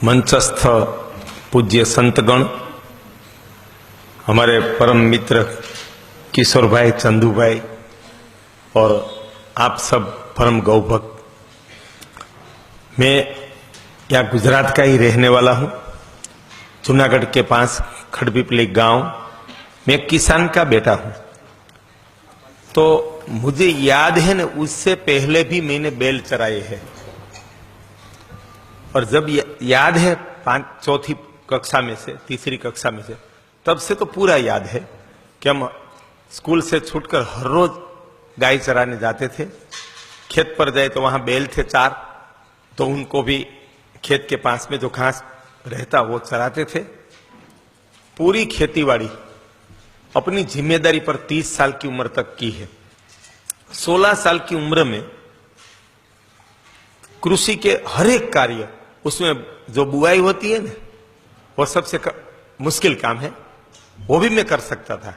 मंचस्थ पूज्य संतगण, हमारे परम मित्र किशोर भाई, चंदू भाई और आप सब परम गौभक्त। मैं यहाँ गुजरात का ही रहने वाला हूँ, जूनागढ़ के पास खड़पीपली गांव। मैं किसान का बेटा हूँ, तो मुझे याद है ना, उससे पहले भी मैंने बैल चराए हैं। और जब याद है चौथी कक्षा में से, तीसरी कक्षा में से, तब से तो पूरा याद है कि हम स्कूल से छूटकर हर रोज गाय चराने जाते थे। खेत पर जाए तो वहां बैल थे 4, तो उनको भी खेत के पास में जो घास रहता वो चराते थे। पूरी खेतीबाड़ी अपनी जिम्मेदारी पर 30 साल की उम्र तक की है। 16 साल की उम्र में कृषि के हर एक कार्य, उसमें जो बुआई होती है ना, वो सबसे मुश्किल काम है, वो भी मैं कर सकता था।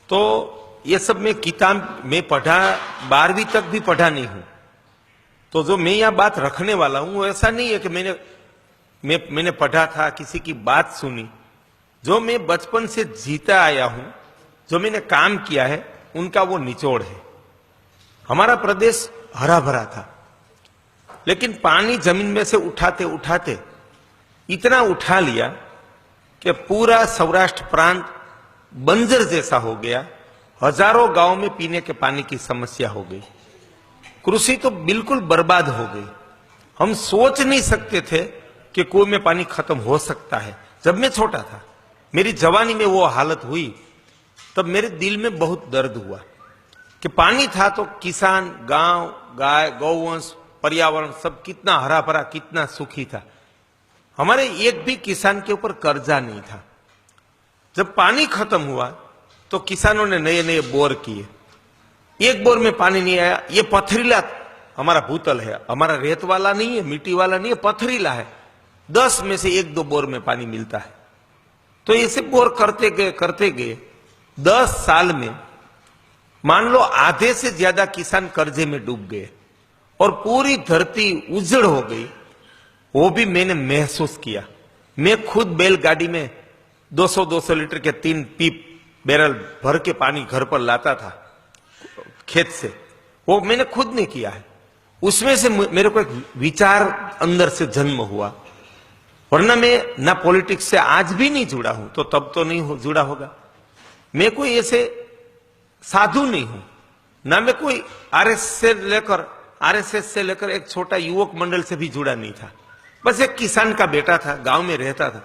तो ये सब मैं किताब में पढ़ा, 12वीं तक भी पढ़ा नहीं हूं। तो जो मैं यह बात रखने वाला हूं वो ऐसा नहीं है कि मैंने पढ़ा था, किसी की बात सुनी। जो मैं बचपन से जीता आया हूं, जो मैंने काम किया है, उनका वो निचोड़ है। हमारा प्रदेश हरा भरा था, लेकिन पानी जमीन में से उठाते उठाते इतना उठा लिया कि पूरा सौराष्ट्र प्रांत बंजर जैसा हो गया। हजारों गांव में पीने के पानी की समस्या हो गई। कृषि तो बिल्कुल बर्बाद हो गई। हम सोच नहीं सकते थे कि कुएं में पानी खत्म हो सकता है। जब मैं छोटा था, मेरी जवानी में वो हालत हुई, तब मेरे दिल में बहुत दर्द हुआ कि पानी था तो किसान, गांव, गाय, गौवंश, पर्यावरण सब कितना हरा भरा, कितना सुखी था। हमारे एक भी किसान के ऊपर कर्जा नहीं था। जब पानी खत्म हुआ तो किसानों ने नए नए बोर किए। एक बोर में पानी नहीं आया। ये पथरीला हमारा भूतल है, हमारा रेत वाला नहीं है, मिट्टी वाला नहीं है, पथरीला है। 10 में से 1-2 बोर में पानी मिलता है। तो ऐसे बोर करते गए 10 साल में मान लो आधे से ज्यादा किसान कर्जे में डूब गए और पूरी धरती उजड़ हो गई। वो भी मैंने महसूस किया। मैं खुद बैलगाड़ी में 200-200 लीटर के 3 पीप बैरल भर के पानी घर पर लाता था खेत से। वो मैंने खुद नहीं किया है। उसमें से मेरे को एक विचार अंदर से जन्म हुआ। वरना मैं ना पॉलिटिक्स से आज भी नहीं जुड़ा हूं, तो तब तो नहीं जुड़ा होगा। मैं कोई ऐसे साधु नहीं हूं, ना मैं कोई आरएसएस से लेकर एक छोटा युवक मंडल से भी जुड़ा नहीं था। बस एक किसान का बेटा था, गांव में रहता था।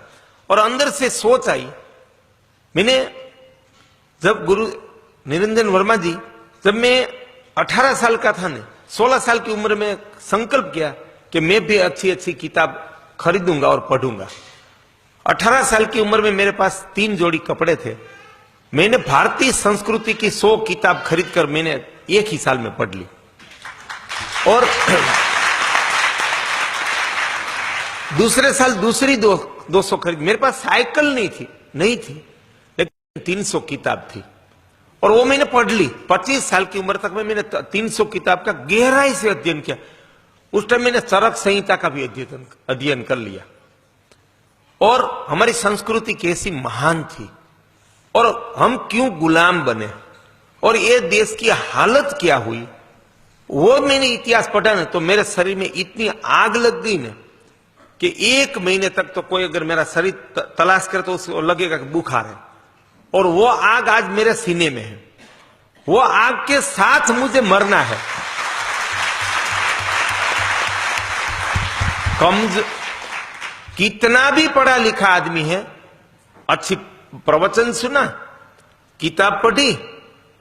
और अंदर से सोच आई, मैंने जब गुरु निरंजन वर्मा जी, जब मैं 18 साल का था ना, 16 साल की उम्र में संकल्प किया कि मैं भी अच्छी अच्छी किताब खरीदूंगा और पढ़ूंगा। 18 साल की उम्र में मेरे पास 3 जोड़ी कपड़े थे। मैंने भारतीय संस्कृति की 100 किताब खरीदकर मैंने एक ही साल में पढ़ ली। और दूसरे साल दूसरी 200 खरीद। मेरे पास साइकिल नहीं थी, लेकिन 300 किताब थी और वो मैंने पढ़ ली। 25 साल की उम्र तक में मैंने 300 किताब का गहराई से अध्ययन किया। उस टाइम मैंने चरक संहिता का भी अध्ययन कर लिया। और हमारी संस्कृति कैसी महान थी और हम क्यों गुलाम बने और ये देश की हालत क्या हुई, वो मैंने इतिहास पढ़ा ना, तो मेरे शरीर में इतनी आग लग गई ना कि 1 महीने तक तो कोई अगर मेरा शरीर तलाश करे तो उसको लगेगा कि बुखार है। और वो आग आज मेरे सीने में है। वो आग के साथ मुझे मरना है। कितना भी पढ़ा लिखा आदमी है, अच्छी प्रवचन सुना, किताब पढ़ी,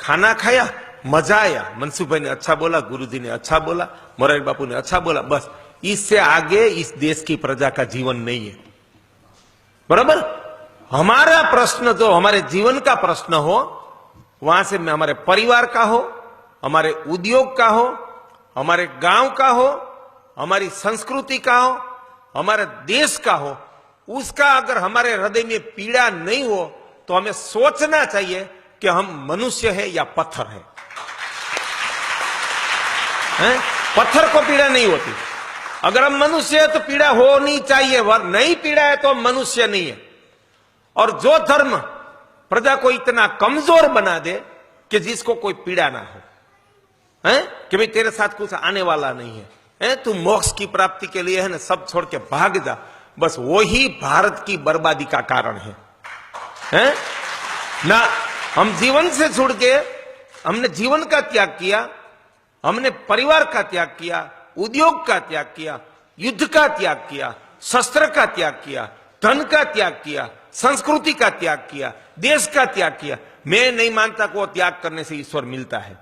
खाना खाया, मजा आया, मनसुख भाई ने अच्छा बोला, गुरुजी ने अच्छा बोला, मोरारी बापू ने अच्छा बोला, बस इससे आगे इस देश की प्रजा का जीवन नहीं है। बराबर? हमारा प्रश्न जो हमारे जीवन का प्रश्न हो, वहां से हमारे परिवार का हो, हमारे उद्योग का हो, हमारे गांव का हो, हमारी संस्कृति का हो, हमारे देश का हो, उसका अगर हमारे हृदय में पीड़ा नहीं हो तो हमें सोचना चाहिए कि हम मनुष्य है या पत्थर है? पत्थर को पीड़ा नहीं होती। अगर हम मनुष्य है तो पीड़ा होनी चाहिए, वर नहीं पीड़ा है तो हम मनुष्य नहीं है। और जो धर्म प्रजा को इतना कमजोर बना दे कि जिसको कोई पीड़ा ना हो, है कि भाई तेरे साथ कुछ आने वाला नहीं है, तू मोक्ष की प्राप्ति के लिए है ना सब छोड़ के भाग जा, बस वो ही भारत की बर्बादी का कारण है ना। हम जीवन से जुड़ के हमने जीवन का त्याग किया, हमने परिवार का त्याग किया, उद्योग का त्याग किया, युद्ध का त्याग किया, शस्त्र का त्याग किया, धन का त्याग किया, संस्कृति का त्याग किया, देश का त्याग किया। मैं नहीं मानता कि वो त्याग करने से ईश्वर मिलता है।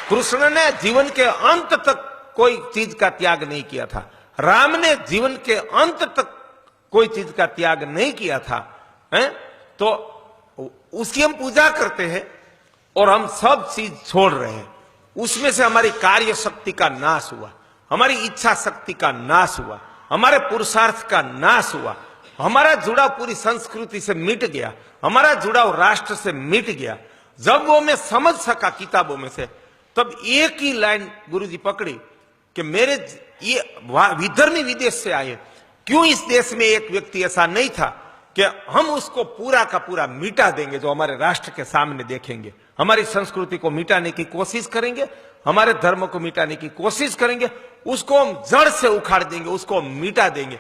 कृष्ण ने जीवन के अंत तक कोई चीज का त्याग नहीं किया था, राम ने जीवन के अंत तक कोई चीज का त्याग नहीं किया था। तो उसकी हम पूजा करते हैं और हम सब चीज छोड़ रहे हैं। उसमें से हमारी कार्य शक्ति का नाश हुआ, हमारी इच्छा शक्ति का नाश हुआ, हमारे पुरुषार्थ का नाश हुआ, हमारा जुड़ाव पूरी संस्कृति से मिट गया, हमारा जुड़ाव राष्ट्र से मिट गया। जब वो मैं समझ सका किताबों में से, तब एक ही लाइन गुरुजी पकड़ी कि मेरे ये विधर्मी विदेश से आए, क्यों इस देश में एक व्यक्ति ऐसा नहीं था कि हम उसको पूरा का पूरा मिटा देंगे, जो हमारे राष्ट्र के सामने देखेंगे, हमारी संस्कृति को मिटाने की कोशिश करेंगे, हमारे धर्म को मिटाने की कोशिश करेंगे, उसको हम जड़ से उखाड़ देंगे, उसको मिटा देंगे।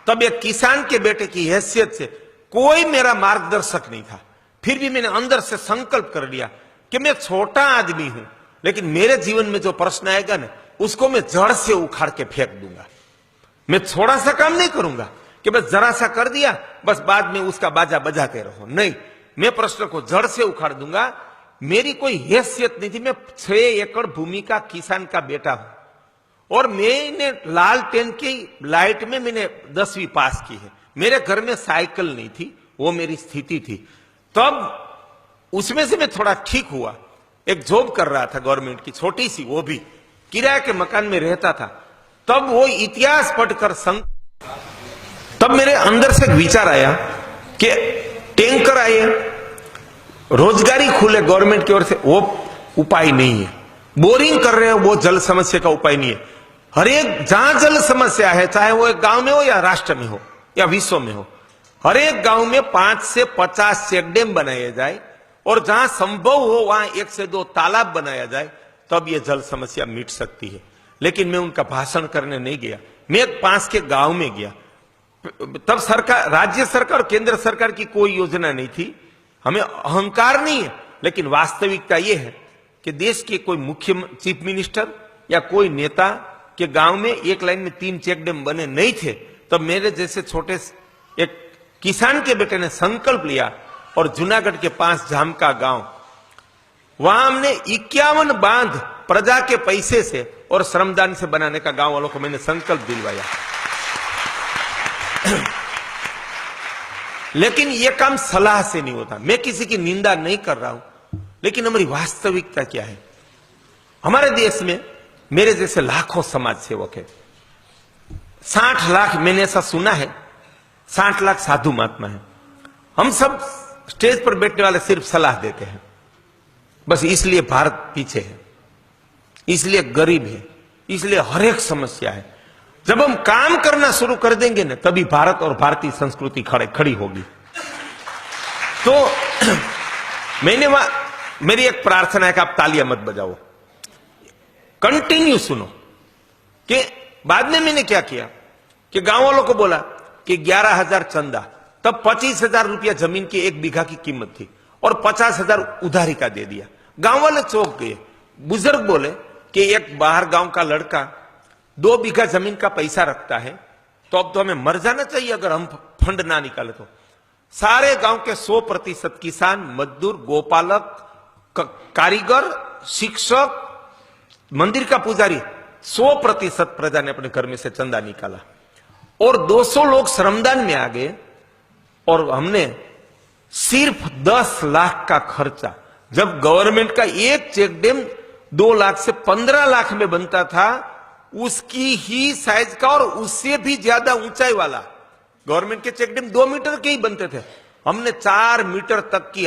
तब एक किसान के बेटे की हैसियत से कोई मेरा मार्गदर्शक नहीं था, फिर भी मैंने अंदर से संकल्प कर लिया कि मैं छोटा आदमी हूं, लेकिन मेरे जीवन में जो प्रश्न आएगा ना, उसको मैं जड़ से उखाड़ के फेंक दूंगा। मैं थोड़ा सा काम नहीं करूंगा कि बस जरा सा कर दिया, बस बाद में उसका बाजा बजाते रहो, नहीं, मैं प्रश्न को जड़ से उखाड़ दूंगा। मेरी कोई हैसियत नहीं थी, मैं 6 एकड़ भूमि का किसान का बेटा हूं और मैंने लालटेन की लाइट में मैंने 10वीं पास की है। मेरे घर में साइकिल नहीं थी, वो मेरी स्थिति थी। तब उसमें से मैं थोड़ा ठीक हुआ, एक जॉब कर रहा था गवर्नमेंट की, छोटी सी, वो भी किराए के मकान में रहता था। तब वो इतिहास पढ़कर तब मेरे अंदर से एक विचार आया कि टैंकर आए, रोजगारी खुले गवर्नमेंट की ओर से, वो उपाय नहीं है। बोरिंग कर रहे हो, वो जल समस्या का उपाय नहीं है। हर एक जहां जल समस्या है, चाहे वो एक गांव में हो या राष्ट्र में हो या विश्व में हो, हर एक गांव में 5 से 50 चेक डैम बनाए जाए और जहां संभव हो वहां 1 से 2 तालाब बनाया जाए, तब ये जल समस्या मिट सकती है। लेकिन मैं उनका भाषण करने नहीं गया, मैं एक पास के गांव में गया। तब सरकार, राज्य सरकार और केंद्र सरकार की कोई योजना नहीं थी, हमें अहंकार नहीं है, लेकिन वास्तविकता यह है कि देश के कोई मुख्य चीफ मिनिस्टर या कोई नेता के गांव में एक लाइन में 3 चेक डैम बने नहीं थे। तब मेरे जैसे छोटे एक किसान के बेटे ने संकल्प लिया और जूनागढ़ के पास जाम का गांव, वहां हमने 51 बांध प्रजा के पैसे से और श्रमदान से बनाने का गांव वालों को मैंने संकल्प दिलवाया। लेकिन यह काम सलाह से नहीं होता, मैं किसी की निंदा नहीं कर रहा हूं, लेकिन हमारी वास्तविकता क्या है। हमारे देश में मेरे जैसे लाखों समाज सेवक है, 60 लाख, मैंने ऐसा सुना है, 60 लाख साधु महात्मा है। हम सब स्टेज पर बैठने वाले सिर्फ सलाह देते हैं, बस इसलिए भारत पीछे है, इसलिए गरीब है, इसलिए हर एक समस्या है। जब हम काम करना शुरू कर देंगे ना, तभी भारत और भारतीय संस्कृति खड़ी होगी। तो मेरी एक प्रार्थना है कि आप तालियां मत बजाओ, कंटिन्यू सुनो। कि बाद में मैंने क्या किया कि गांव वालों को बोला कि 11,000 चंदा, तब 25,000 रुपया जमीन की 1 बीघा की कीमत थी और 50,000 उधारी का दे दिया। गांव वाले चौंक गए। बुजुर्ग बोले कि एक बाहर गांव का लड़का 2 बीघा जमीन का पैसा रखता है, तो अब तो हमें मर जाना चाहिए अगर हम फंड ना निकाले तो। सारे गांव के 100% किसान, मजदूर, गोपालक, कारीगर, शिक्षक, मंदिर का पुजारी, 100% प्रजा ने अपने घर में से चंदा निकाला और 200 लोग श्रमदान में आ गए। और हमने सिर्फ 10 लाख का खर्चा, जब गवर्नमेंट का एक चेक डैम 2 लाख से 15 लाख में बनता था, उसकी ही साइज का और उससे भी ज्यादा ऊंचाई वाला, गवर्नमेंट के चेक डैम 2 मीटर के ही बनते थे, हमने 4 मीटर तक की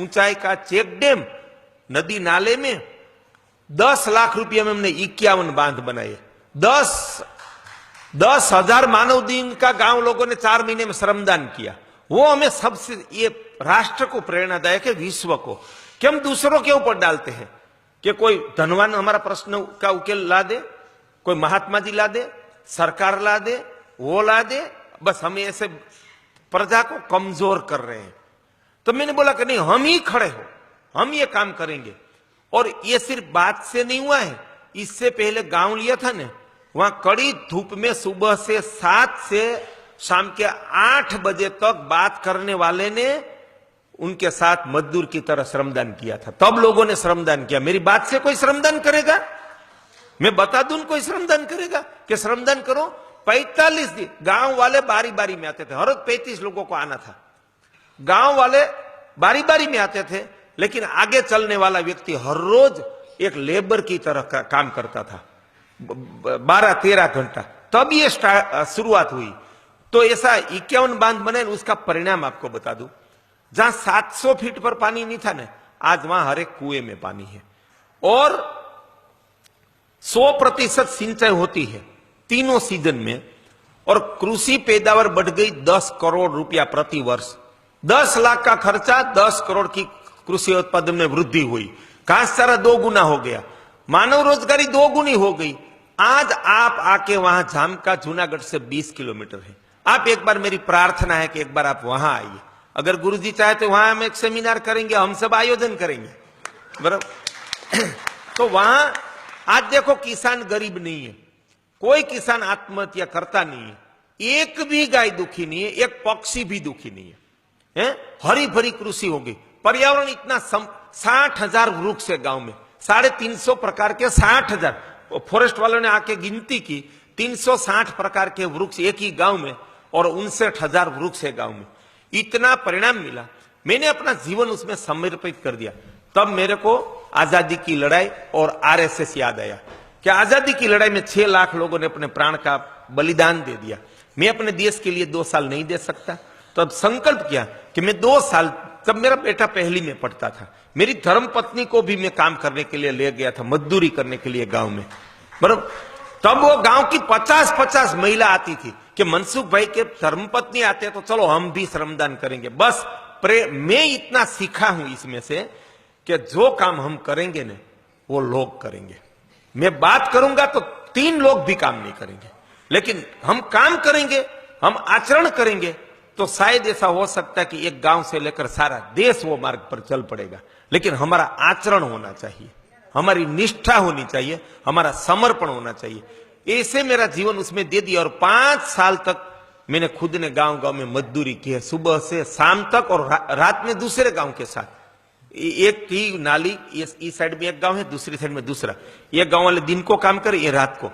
ऊंचाई का चेक डैम नदी नाले में 10 लाख रुपया में हमने 51 बांध बनाए। 10,000 मानव दिन का गांव लोगों ने 4 महीने में श्रमदान किया। वो हमें सबसे, ये राष्ट्र को प्रेरणादायक है, विश्व को, कि हम दूसरों के ऊपर डालते हैं कि कोई धनवान हमारा प्रश्न का उकेल ला दे, कोई महात्मा जी ला दे, सरकार ला दे, वो ला दे, बस हम ऐसे प्रजा को कमजोर कर रहे हैं। तो मैंने बोला कि नहीं, हम ही खड़े हो, हम ये काम करेंगे। और ये सिर्फ बात से नहीं हुआ है, इससे पहले गांव लिया था ना, वहां कड़ी धूप में सुबह से 7 से शाम के 8 बजे तक बात करने वाले ने उनके साथ मजदूर की तरह श्रमदान किया था। तब लोगों ने श्रमदान किया। मेरी बात से कोई श्रमदान करेगा? मैं बता दूं कोई श्रमदान करेगा कि श्रमदान करो? 45 दिन गांव वाले बारी बारी में आते थे, हर रोज 35 लोगों को आना था। गांव वाले बारी बारी में आते थे, लेकिन आगे चलने वाला व्यक्ति हर रोज एक लेबर की तरह काम करता था, 12-13 घंटा। तब ये शुरुआत हुई। तो ऐसा 51 बांध बने, उसका परिणाम आपको बता दूं। जहां 700 फीट पर पानी नहीं था ना, आज वहां हर एक कुएं में पानी है, और 100% सिंचाई होती है तीनों सीजन में, और कृषि पैदावार बढ़ गई 10 करोड़ रुपया प्रति वर्ष। 10 लाख का खर्चा, 10 करोड़ की कृषि उत्पादन में वृद्धि हुई। घास चारा 2 गुना हो गया, मानव रोजगारी 2 गुनी हो गई। आज आप आके वहां जाम का जूनागढ़ से 20 किलोमीटर है। आप एक बार, मेरी प्रार्थना है कि एक बार आप वहां आइए। अगर गुरुजी चाहे तो वहां हम एक सेमिनार करेंगे, हम सब आयोजन करेंगे, बराबर। तो वहां आज देखो, किसान गरीब नहीं है, कोई किसान आत्महत्या करता नहीं है, एक भी गाय दुखी नहीं है, एक पक्षी भी दुखी नहीं है। हरी भरी कृषि हो गई, पर्यावरण इतना 60,000 वृक्ष है गांव में, 350 प्रकार के 60,000। फॉरेस्ट वालों ने आके गिनती की, 360 प्रकार के वृक्ष एक ही गांव में, और 59,000 वृक्ष है गांव में। इतना परिणाम मिला, मैंने अपना जीवन उसमें समर्पित कर दिया। तब मेरे को आजादी की लड़ाई और आरएसएस याद आया कि आजादी की लड़ाई में 6 लाख लोगों ने अपने प्राण का बलिदान दे दिया। मैं अपने देश के लिए 2 साल नहीं दे सकता। तो अब संकल्प किया कि मैं 2 साल, जब मेरा बेटा पहली में पढ़ता था, मेरी धर्मपत्नी को भी मैं काम करने के लिए ले गया था, मजदूरी करने के लिए गांव में, बराबर। तब वो गांव की 50-50 महिला आती थी कि मनसुख भाई के धर्मपत्नी आते तो चलो हम भी श्रमदान करेंगे। बस मैं इतना सीखा हूं इसमें से कि जो काम हम करेंगे ना, वो लोग करेंगे। मैं बात करूंगा तो 3 लोग भी काम नहीं करेंगे, लेकिन हम काम करेंगे, हम आचरण करेंगे, तो शायद ऐसा हो सकता है कि एक गांव से लेकर सारा देश वो मार्ग पर चल पड़ेगा। लेकिन हमारा आचरण होना चाहिए, हमारी निष्ठा होनी चाहिए, हमारा समर्पण होना चाहिए। ऐसे मेरा जीवन उसमें दे दिया, और 5 साल तक मैंने खुद ने गांव गांव में मजदूरी की है, सुबह से शाम तक, और रात में दूसरे गांव के साथ। एक ही नाली, इस साइड में एक गांव है, दूसरी साइड में दूसरा, ये गांव वाले दिन को काम करे, ये रात को।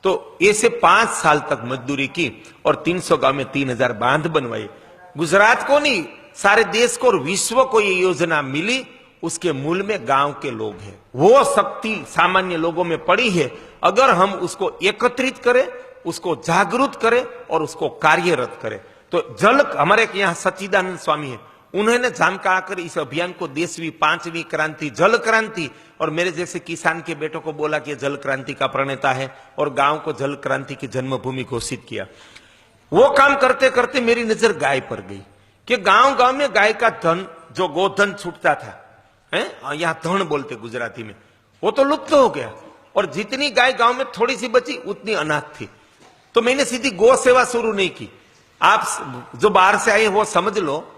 तो ऐसे 5 साल तक मजदूरी की, और 300 गांव में 3,000 बांध बनवाए। गुजरात को नहीं, सारे देश को और विश्व को ये योजना मिली, उसके मूल में गांव के लोग हैं। वो शक्ति सामान्य लोगों में पड़ी है। अगर हम उसको एकत्रित करें, उसको जागरूक करें और उसको कार्यरत करें, तो जल, हमारे यहाँ सच्चिदानंद स्वामी है, उन्होंने जानकार आकर इस अभियान को 10वीं 5वीं क्रांति, जल क्रांति, और मेरे जैसे किसान के बेटों को बोला कि जल क्रांति का प्रणेता है, और गांव को जल क्रांति की जन्मभूमि घोषित किया। वो काम करते करते मेरी नजर गाय पर गई कि गांव गांव में गाय का धन, जो गोधन छूटता था, यहां धन बोलते गुजराती में, वो तो लुप्त हो गया, और जितनी गाय गांव में थोड़ी सी बची उतनी अनाथ थी। तो मैंने सीधी गौ सेवा शुरू नहीं की। आप जो बाहर से आए वो समझ लो,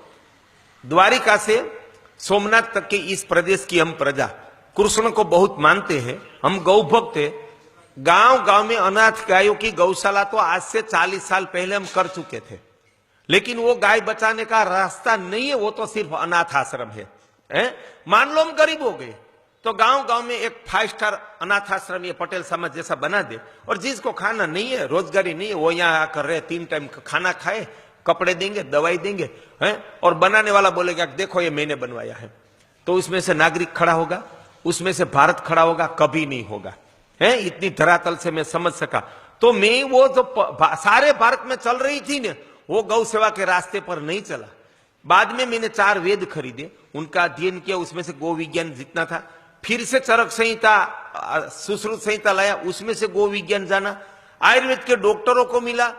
द्वारिका से सोमनाथ तक के इस प्रदेश की हम प्रजा कृष्ण को बहुत मानते हैं, हम गौ भक्त हैं। गांव गांव में अनाथ गायों की गौशाला तो आज से 40 साल पहले हम कर चुके थे, लेकिन वो गाय बचाने का रास्ता नहीं है, वो तो सिर्फ अनाथ आश्रम है। मान लो हम गरीब हो गए, तो गांव गांव में एक 5 स्टार अनाथ आश्रम ये पटेल समाज जैसा बना दे, और जिसको खाना नहीं है, रोजगारी नहीं है, वो यहाँ आकर रहे, 3 टाइम खाना खाए, कपड़े देंगे, दवाई देंगे, और बनाने वाला बोलेगा देखो ये मैंने बनवाया है। तो उसमें से नागरिक खड़ा होगा, उसमें से भारत खड़ा होगा? कभी नहीं होगा। इतनी धरातल से मैं समझ सका। तो मैं वो जो सारे भारत में चल रही थी ना, वो गौ सेवा के रास्ते पर नहीं चला। बाद में मैंने 4 वेद खरीदे, उनका अध्ययन किया, उसमें से गो विज्ञान जितना था, फिर से चरक संहिता, सुश्रुत संहिता लाया, उसमें से गो विज्ञान जाना, आयुर्वेद के डॉक्टरों को मिला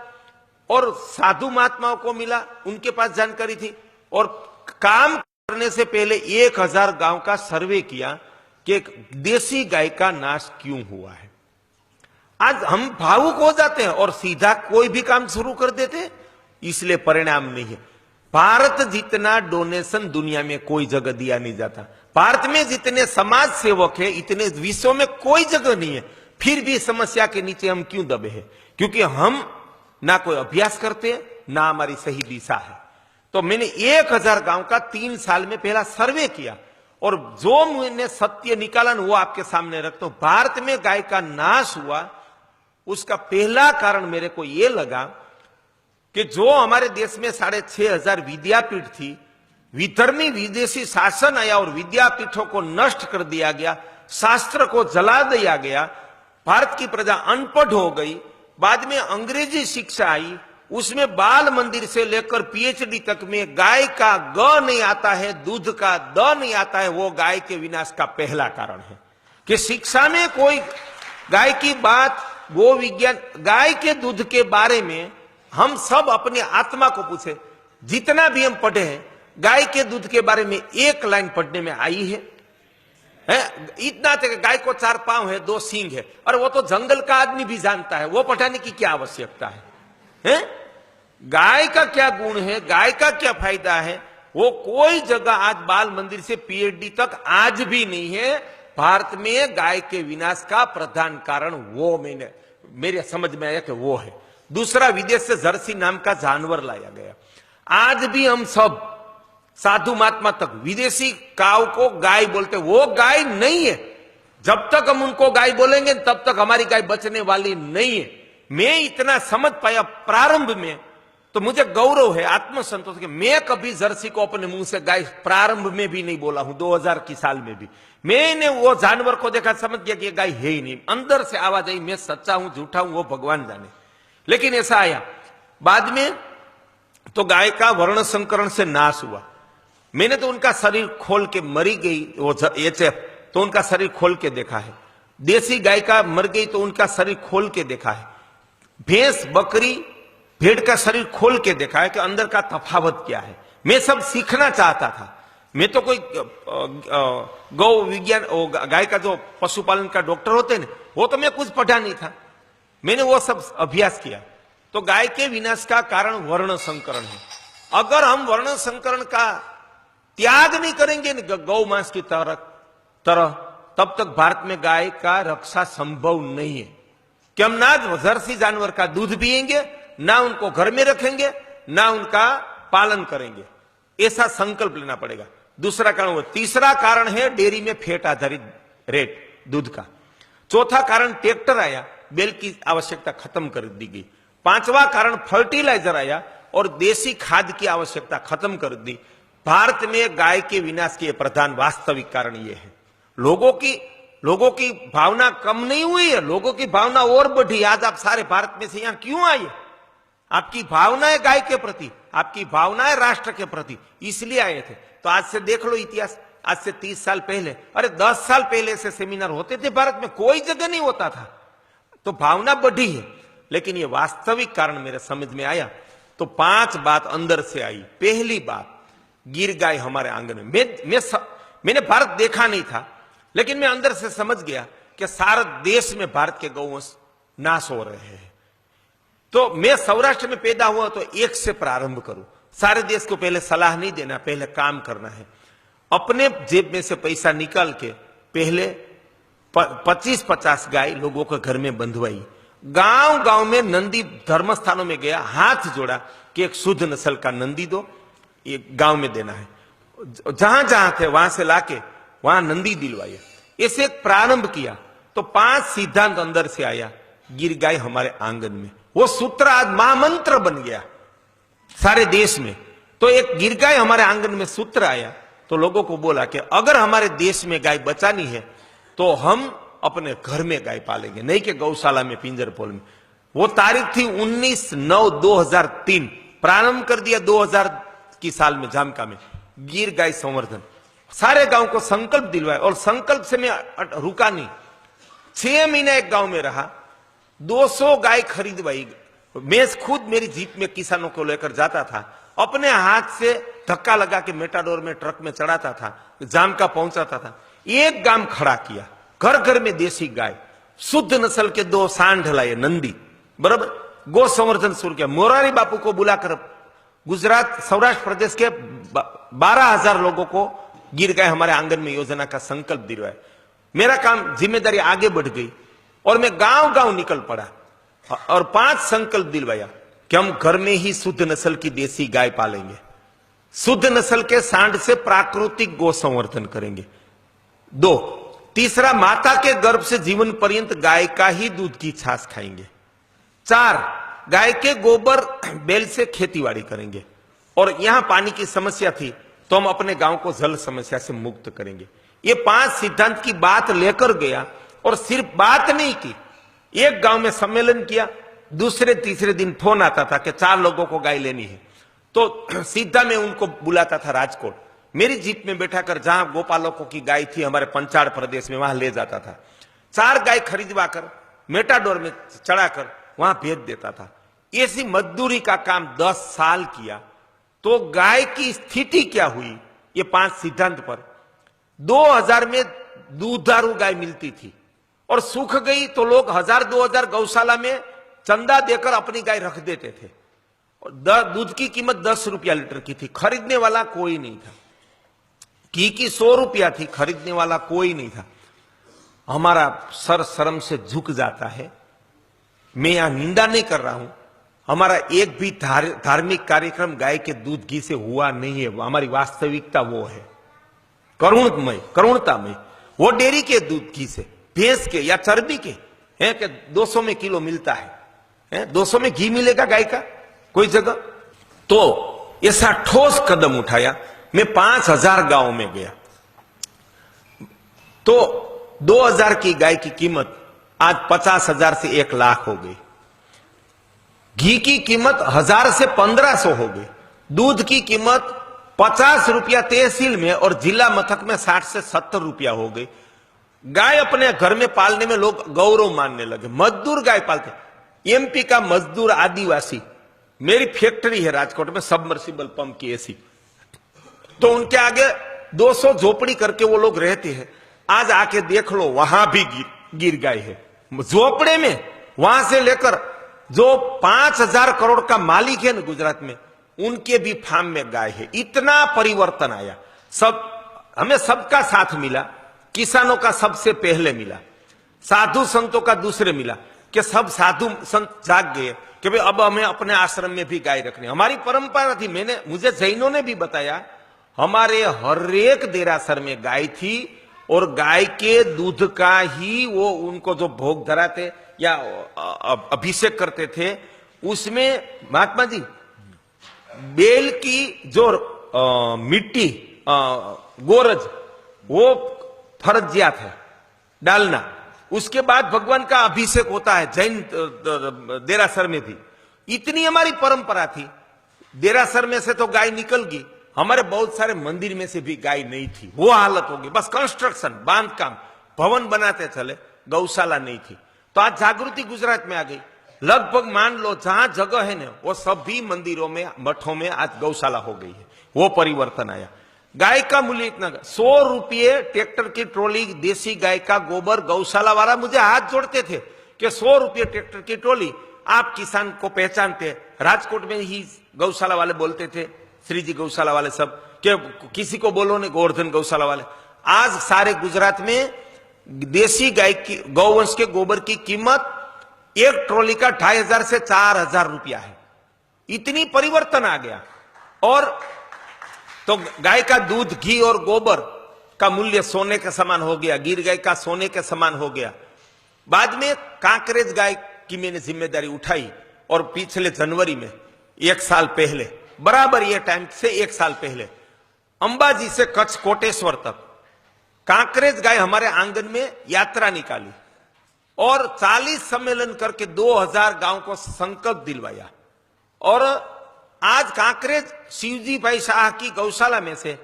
और साधु महात्माओं को मिला, उनके पास जानकारी थी। और काम करने से पहले 1000 गांव का सर्वे किया कि देसी गाय का नाश क्यों हुआ है। आज हम भावुक हो जाते हैं और सीधा कोई भी काम शुरू कर देते हैं, इसलिए परिणाम नहीं है। भारत जितना डोनेशन दुनिया में कोई जगह दिया नहीं जाता। भारत में जितने समाज सेवक है इतने विश्व में कोई जगह नहीं है। फिर भी समस्या के नीचे हम क्यों दबे हैं? क्योंकि हम ना कोई अभ्यास करते हैं, ना हमारी सही दिशा है। तो मैंने 1000 गांव का 3 साल में पहला सर्वे किया और जो मैंने सत्य निकाला वो आपके सामने रखता हूं। भारत में गाय का नाश हुआ, उसका पहला कारण मेरे को यह लगा कि जो हमारे देश में 6500 विद्यापीठ थी, विधर्मी विदेशी शासन आया और विद्यापीठों को नष्ट कर दिया गया, शास्त्र को जला दिया गया, भारत की प्रजा अनपढ़ हो गई। बाद में अंग्रेजी शिक्षा आई, उसमें बाल मंदिर से लेकर पीएचडी तक में गाय का ग नहीं आता है, दूध का द नहीं आता है। वो गाय के विनाश का पहला कारण है कि शिक्षा में कोई गाय की बात, वो विज्ञान, गाय के दूध के बारे में हम सब अपनी आत्मा को पूछे, जितना भी हम पढ़े हैं गाय के दूध के बारे में एक लाइन पढ़ने में आई है? इतना तक गाय को 4 पांव है, 2 सींग है, और वो तो जंगल का आदमी भी जानता है, वो पढ़ाने की क्या आवश्यकता है? गाय का क्या गुण है, गाय का क्या फायदा है, वो कोई जगह आज बाल मंदिर से पीएचडी तक आज भी नहीं है। भारत में गाय के विनाश का प्रधान कारण वो मेरे समझ में आया कि वो है। दूसरा, विदेश से जर्सी नाम का जानवर लाया गया। आज भी हम सब साधु महात्मा तक विदेशी काऊ को गाय बोलते, वो गाय नहीं है। जब तक हम उनको गाय बोलेंगे तब तक हमारी गाय बचने वाली नहीं है। मैं इतना समझ पाया प्रारंभ में, तो मुझे गौरव है, आत्मसंतोष कि मैं कभी जर्सी को अपने मुंह से गाय प्रारंभ में भी नहीं बोला हूं। 2000 की साल में भी मैंने वो जानवर को देखा, समझ गया कि ये गाय है ही नहीं। अंदर से आवाज आई, मैं सच्चा हूं झूठा हूं वो भगवान जाने। लेकिन ऐसा आया बाद में, तो गाय का वर्ण संकरण से नाश हुआ। मैंने तो उनका शरीर खोल के, मरी गई वो एचएफ, तो उनका शरीर खोल के देखा है। देसी गाय का मर गई तो उनका शरीर खोल के देखा है। भैंस, बकरी, भेड़ का शरीर खोल के देखा है कि अंदर का तफावत क्या है। मैं सब सीखना चाहता था। मैं तो कोई गौ विज्ञान, गाय का जो पशुपालन का डॉक्टर होते हैं, वो तो मैं कुछ पढ़ा नहीं था। मैंने वो सब अभ्यास किया। तो गाय के विनाश का कारण वर्ण संकरण है। अगर हम वर्ण संकरण का त्याग नहीं करेंगे गौ मांस की तरह, तब तक भारत में गाय का रक्षा संभव नहीं है। कि हम ना जर्सी जानवर का दूध पिएंगे, ना उनको घर में रखेंगे, ना उनका पालन करेंगे। ऐसा संकल्प लेना पड़ेगा। दूसरा कारण वो। तीसरा कारण है डेयरी में फैट आधारित रेट दूध का। चौथा कारण ट्रैक्टर आया, बैल की आवश्यकता खत्म कर दी गई। 5वां कारण फर्टिलाइजर आया और देसी खाद की आवश्यकता खत्म कर दी। भारत में गाय के विनाश के प्रधान वास्तविक कारण यह है। लोगों की भावना कम नहीं हुई है, लोगों की भावना और बढ़ी। आज आप सारे भारत में से यहां क्यों आए? आपकी भावना है गाय के प्रति, आपकी भावना है राष्ट्र के प्रति, इसलिए आए थे। तो आज से देख लो इतिहास, आज से 30 साल पहले, अरे 10 साल पहले से सेमिनार होते थे भारत में, कोई जगह नहीं होता था। तो भावना बढ़ी है, लेकिन ये वास्तविक कारण मेरे समझ में आया। तो 5 बात अंदर से आई। पहली बात, गिर गाय हमारे आंगन में। मैंने भारत देखा नहीं था, लेकिन मैं अंदर से समझ गया कि सारे देश में भारत के गौवंश नाश हो रहे हैं। तो मैं सौराष्ट्र में पैदा हुआ तो एक से प्रारंभ करूं। सारे देश को पहले सलाह नहीं देना, पहले काम करना है। अपने जेब में से पैसा निकाल के पहले 25-50 गाय लोगों के घर में बंधवाई। गांव गांव में नंदी धर्म स्थानों में गया, हाथ जोड़ा कि एक शुद्ध नस्ल का नंदी दो, ये गांव में देना है। जहां जहां थे वहां से लाके वहां नंदी दिलवाया। इसे प्रारंभ किया तो 5 सिद्धांत अंदर से आया। गिर गाय हमारे आंगन में, वो सूत्र आज महामंत्र बन गया सारे देश में। तो एक गिर गाय हमारे आंगन में सूत्र आया, तो लोगों को बोला कि अगर हमारे देश में गाय बचानी है तो हम अपने घर में गाय पालेंगे, नहीं कि गौशाला में, पिंजरपोल में। वो तारीख थी 19/9/2003। प्रारंभ कर दिया 2000 की साल में जामका में गिर गाय संवर्धन। सारे गांव को संकल्प दिलवाया और संकल्प से मैं रुका नहीं। 6 महीने एक गांव में रहा, 200 गाय खरीदवाई। मैं खुद मेरी जीप में किसानों को लेकर जाता था, अपने हाथ से धक्का लगा के मेटाडोर में ट्रक में चढ़ाता था, जाम का पहुंचाता था। एक गांव खड़ा किया, घर घर में देसी गाय, शुद्ध नस्ल के 2 सांड लाए, नंदी, बराबर, गौ संवर्धन शुरू किया। मोरारी बापू को बुलाकर गुजरात सौराष्ट्र प्रदेश के 12,000 लोगों को गिर गए हमारे आंगन में योजना का संकल्प दिलवाया। मेरा काम, जिम्मेदारी आगे बढ़ गई और मैं गांव गांव निकल पड़ा और 5 संकल्प दिलवाया कि हम घर में ही शुद्ध नस्ल की देसी गाय पालेंगे, शुद्ध नस्ल के सांड से प्राकृतिक गौ संवर्धन करेंगे। 2, तीसरा, माता के गर्भ से जीवन पर्यंत गाय का ही दूध की छाछ खाएंगे। 4, गाय के गोबर बैल से खेतीबाड़ी करेंगे। और यहां पानी की समस्या थी तो हम अपने गांव को जल समस्या से मुक्त करेंगे। ये 5 सिद्धांत की बात लेकर गया और सिर्फ बात नहीं की, एक गांव में सम्मेलन किया, दूसरे तीसरे दिन फोन आता था कि 4 लोगों को गाय लेनी है, तो सीधा मैं उनको बुलाता था राजकोट, मेरी जीप में बैठाकर जहां गोपालकों की गाय थी हमारे पंचाड़ प्रदेश में, वहां ले जाता था। 4 गाय खरीदवा कर मेटाडोर में चढ़ाकर वहां भेज देता था। ऐसी मजदूरी का काम 10 साल किया तो गाय की स्थिति क्या हुई, ये 5 सिद्धांत पर 2000 में दूधारू गाय मिलती थी और सूख गई तो लोग 1000-2000 गौशाला में चंदा देकर अपनी गाय रख देते थे। दूध की कीमत 10 रुपया लीटर की थी, खरीदने वाला कोई नहीं था। घी की 100 रुपया थी, खरीदने वाला कोई नहीं था। हमारा सर शर्म से झुक जाता है। मैं यहां निंदा नहीं कर रहा हूं, हमारा एक भी धार्मिक कार्यक्रम गाय के दूध घी से हुआ नहीं है। हमारी वास्तविकता वो है, करुणतामय। वो डेयरी के दूध घी से, भैंस के या चर्बी के है कि 200 में किलो मिलता है, 200 में घी मिलेगा गाय का कोई जगह। तो ऐसा ठोस कदम उठाया। मैं 5000 गांव में गया तो 2000 की गाय की कीमत आज 50,000 से 1 लाख हो गई। घी की कीमत 1000 से 1500 हो गई। दूध की कीमत 50 रुपया तहसील में और जिला मथक में 60 से 70 रुपया हो गई। गाय अपने घर में पालने में लोग गौरव मानने लगे। मजदूर गाय पालते। एमपी का मजदूर आदिवासी, मेरी फैक्ट्री है राजकोट में सबमर्सिबल पंप की ऐसी, तो उनके आगे 200 झोपड़ी करके वो लोग रहते हैं। आज आके देख लो, वहां भी गिर गाय है झोपड़े में। वहां से लेकर जो 5000 करोड़ का मालिक है ना गुजरात में, उनके भी फार्म में गाय है। इतना परिवर्तन आया। हमें सबका साथ मिला, किसानों का सबसे पहले मिला, साधु संतों का दूसरे मिला, कि सब साधु संत जाग गए कि भाई अब हमें अपने आश्रम में भी गाय रखनी। हमारी परंपरा थी, मुझे जैनों ने भी बताया, हमारे हर एक देरासर में गाय थी और गाय के दूध का ही वो उनको जो भोग धराते या अभिषेक करते थे, उसमें महात्मा जी बेल की जो मिट्टी गोरज वो फर्जियात है डालना। उसके बाद भगवान का अभिषेक होता है जैन देरासर में भी। इतनी हमारी परंपरा थी। देरासर में से तो गाय निकल गई, हमारे बहुत सारे मंदिर में से भी गाय नहीं थी। वो हालत होगी, बस कंस्ट्रक्शन, बांधकाम, भवन बनाते चले, गौशाला नहीं थी। तो आज जागृति गुजरात में आ गई। लगभग मान लो जहां जगह है ना, वो सभी मंदिरों में, मठों में आज गौशाला हो गई है। वो परिवर्तन आया। गाय का मूल्य इतना, 100 रुपये ट्रैक्टर की ट्रॉली देसी गाय का गोबर। गौशाला वाला मुझे हाथ जोड़ते थे कि 100 रुपये ट्रैक्टर की ट्रॉली। आप किसान को पहचानते, राजकोट में ही गौशाला वाले बोलते थे, श्री जी गौशाला वाले सब, कि किसी को बोलो ने गोवर्धन गौशाला वाले। आज सारे गुजरात में देसी गाय की, गौवंश के गोबर की कीमत एक ट्रॉली का 2500 से 4000 रुपया है। इतनी परिवर्तन आ गया। और तो गाय का दूध, घी और गोबर का मूल्य सोने के समान हो गया, गिर गाय का सोने के समान हो गया। बाद में कांकरेज गाय की मैंने जिम्मेदारी उठाई और पिछले जनवरी में 1 साल पहले, बराबर ये टाइम से 1 साल पहले, अंबाजी से कच्छ कोटेश्वर तक कांकरेज गाय हमारे आंगन में यात्रा निकाली और 40 सम्मेलन करके 2000 गांव को संकल्प दिलवाया। और आज कांकरेज शिवजी भाई शाह की गौशाला में से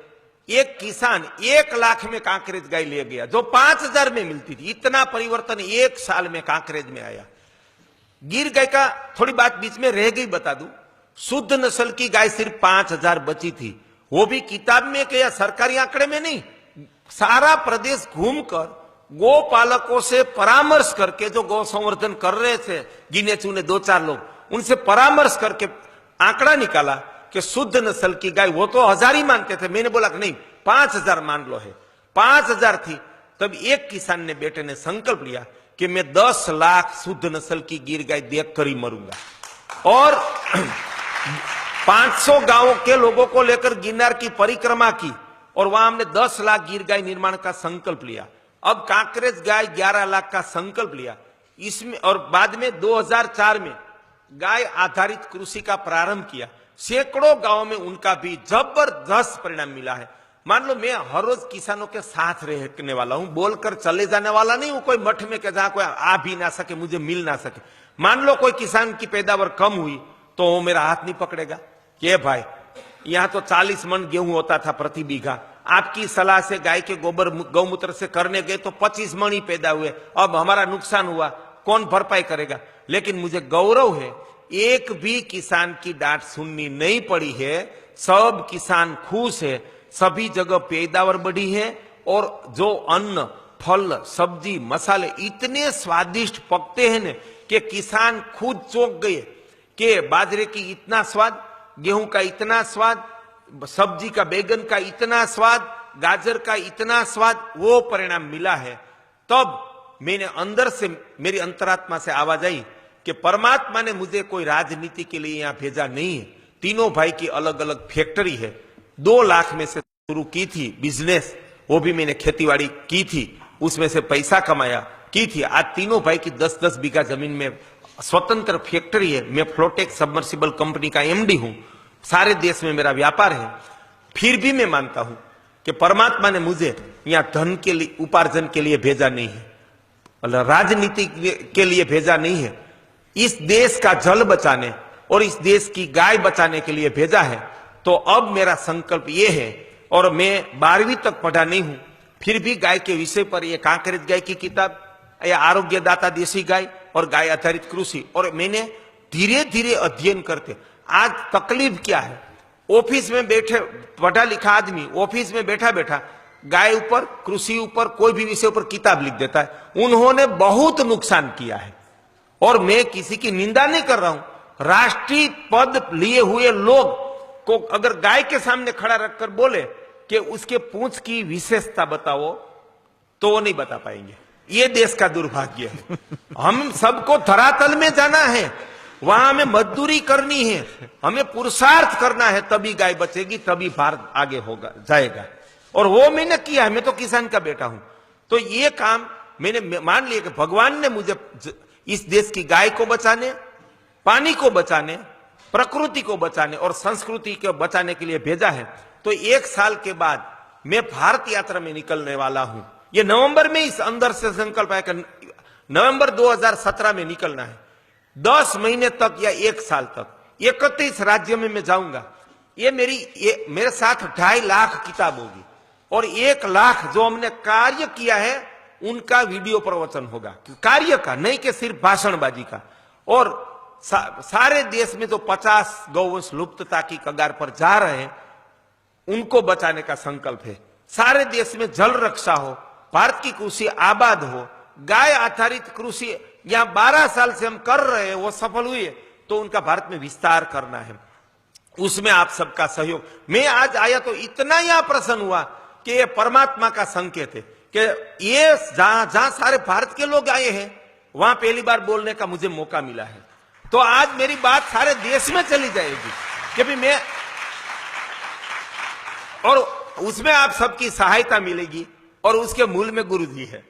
एक किसान 1 लाख में कांकरेज गाय ले गया जो 5,000 में मिलती थी। इतना परिवर्तन 1 साल में कांकरेज में आया। गिर गाय का थोड़ी बात बीच में रह गई बता दूं, शुद्ध नस्ल की गाय सिर्फ 5,000 बची थी, वो भी किताब में या सरकारी आंकड़े में नहीं। सारा प्रदेश घूमकर गो पालकों से परामर्श करके, जो गौ संवर्धन कर रहे थे गिने चुने 2-4 लोग, उनसे परामर्श करके आंकड़ा निकाला कि शुद्ध नस्ल की गाय, वो तो 1,000 ही मानते थे, मैंने बोला कि नहीं 5,000 मान लो है। 5,000 थी। तब एक किसान ने, बेटे ने संकल्प लिया कि मैं 10 लाख शुद्ध नस्ल की गिर गाय देखकर ही मरूंगा। और 500 गांवों के लोगों को लेकर गिरनार की परिक्रमा की और वहां हमने 10 लाख गिर गाय निर्माण का संकल्प लिया। अब कांकरेज गाय 11 लाख का संकल्प लिया इसमें। और बाद में 2004 में गाय आधारित कृषि का प्रारंभ किया। सैकड़ों गांवों में उनका भी जबरदस्त परिणाम मिला है। मान लो मैं हर रोज किसानों के साथ रहने वाला हूं, बोलकर चले जाने वाला नहीं हूं, कोई मठ में के जहां कोई आ भी ना सके, मुझे मिल ना सके। मान लो कोई किसान की पैदावार कम हुई तो वो मेरा हाथ नहीं पकड़ेगा कि भाई यहां तो 40 मन गेहूं होता था प्रति बीघा, आपकी सलाह से गाय के गोबर गौमूत्र से करने गए तो 25 मन ही पैदा हुए, अब हमारा नुकसान हुआ, कौन भरपाई करेगा। लेकिन मुझे गौरव है, एक भी किसान की डांट सुननी नहीं पड़ी है, सब किसान खुश है, सभी जगह पैदावार बढ़ी है और जो अन्न फल सब्जी मसाले इतने स्वादिष्ट पकते हैं न कि किसान खुद चौंक गए कि बाजरे की इतना स्वाद, गेहूं का इतना स्वाद, सब्जी का बैगन का इतना स्वाद, गाजर का इतना स्वाद, वो परिणाम मिला है। तब मैंने अंदर से, मेरी अंतरात्मा से आवाज आई कि परमात्मा ने मुझे कोई राजनीति के लिए यहां भेजा नहीं है। तीनों भाई की अलग अलग फैक्ट्री है, 2 लाख में से शुरू की थी बिजनेस, वो भी मैंने खेतीबाड़ी की थी, उसमें से पैसा कमाया की थी। आज तीनों भाई की 10-10 बीघा जमीन में स्वतंत्र फैक्ट्री है। मैं फ्लोटेक सबमर्सिबल कंपनी का एमडी हूं, सारे देश में मेरा व्यापार है। फिर भी मैं मानता हूं कि परमात्मा ने मुझे यहां धन के लिए, उपार्जन के लिए भेजा नहीं है, राजनीति के लिए भेजा नहीं है, इस देश का जल बचाने और इस देश की गाय बचाने के लिए भेजा है। तो अब मेरा संकल्प यह है, और मैं 12वीं तक पढ़ा नहीं हूं, फिर भी गाय के विषय पर यह कांकरेज गाय की किताब या आरोग्यदाता देसी गाय और गाय आधारित कृषि, और मैंने धीरे धीरे अध्ययन करते। आज तकलीफ क्या है, ऑफिस में बैठे पढ़ा लिखा आदमी ऑफिस में बैठा बैठा गाय ऊपर, कृषि ऊपर, कोई भी विषय ऊपर किताब लिख देता है। उन्होंने बहुत नुकसान किया है और मैं किसी की निंदा नहीं कर रहा हूं। राष्ट्रीय पद लिए हुए लोग को अगर गाय के सामने खड़ा रखकर बोले कि उसके पूंछ की विशेषता बताओ, तो वो नहीं बता पाएंगे। ये देश का दुर्भाग्य है। हम सबको धरातल में जाना है, वहां हमें मजदूरी करनी है, हमें पुरुषार्थ करना है, तभी गाय बचेगी, तभी भारत आगे होगा जाएगा। और वो मैंने किया है, मैं तो किसान का बेटा हूं। तो ये काम मैंने मान लिया कि भगवान ने मुझे इस देश की गाय को बचाने, पानी को बचाने, प्रकृति को बचाने और संस्कृति को बचाने के लिए भेजा है। तो 1 साल के बाद मैं भारत यात्रा में निकलने वाला हूं। ये नवंबर में इस अंदर से संकल्प है कि नवंबर 2017 में निकलना है। 10 महीने तक या 1 साल तक 31 राज्यों में मैं जाऊंगा। ये मेरे साथ 2.5 लाख किताब होगी और 1 लाख जो हमने कार्य किया है उनका वीडियो प्रवचन होगा, कार्य का, नहीं कि सिर्फ भाषणबाजी का। और सारे देश में जो 50 गौवंश लुप्तता की कगार पर जा रहे हैं उनको बचाने का संकल्प है। सारे देश में जल रक्षा हो, भारत की कृषि आबाद हो, गाय आधारित कृषि यहां 12 साल से हम कर रहे हैं, वो सफल हुई है, तो उनका भारत में विस्तार करना है। उसमें आप सबका सहयोग। मैं आज आया तो इतना यहां प्रसन्न हुआ कि ये परमात्मा का संकेत है कि ये जहां सारे भारत के लोग आए हैं वहां पहली बार बोलने का मुझे मौका मिला है। तो आज मेरी बात सारे देश में चली जाएगी कि भी मैं, और उसमें आप सबकी सहायता मिलेगी और उसके मूल में गुरु जी है।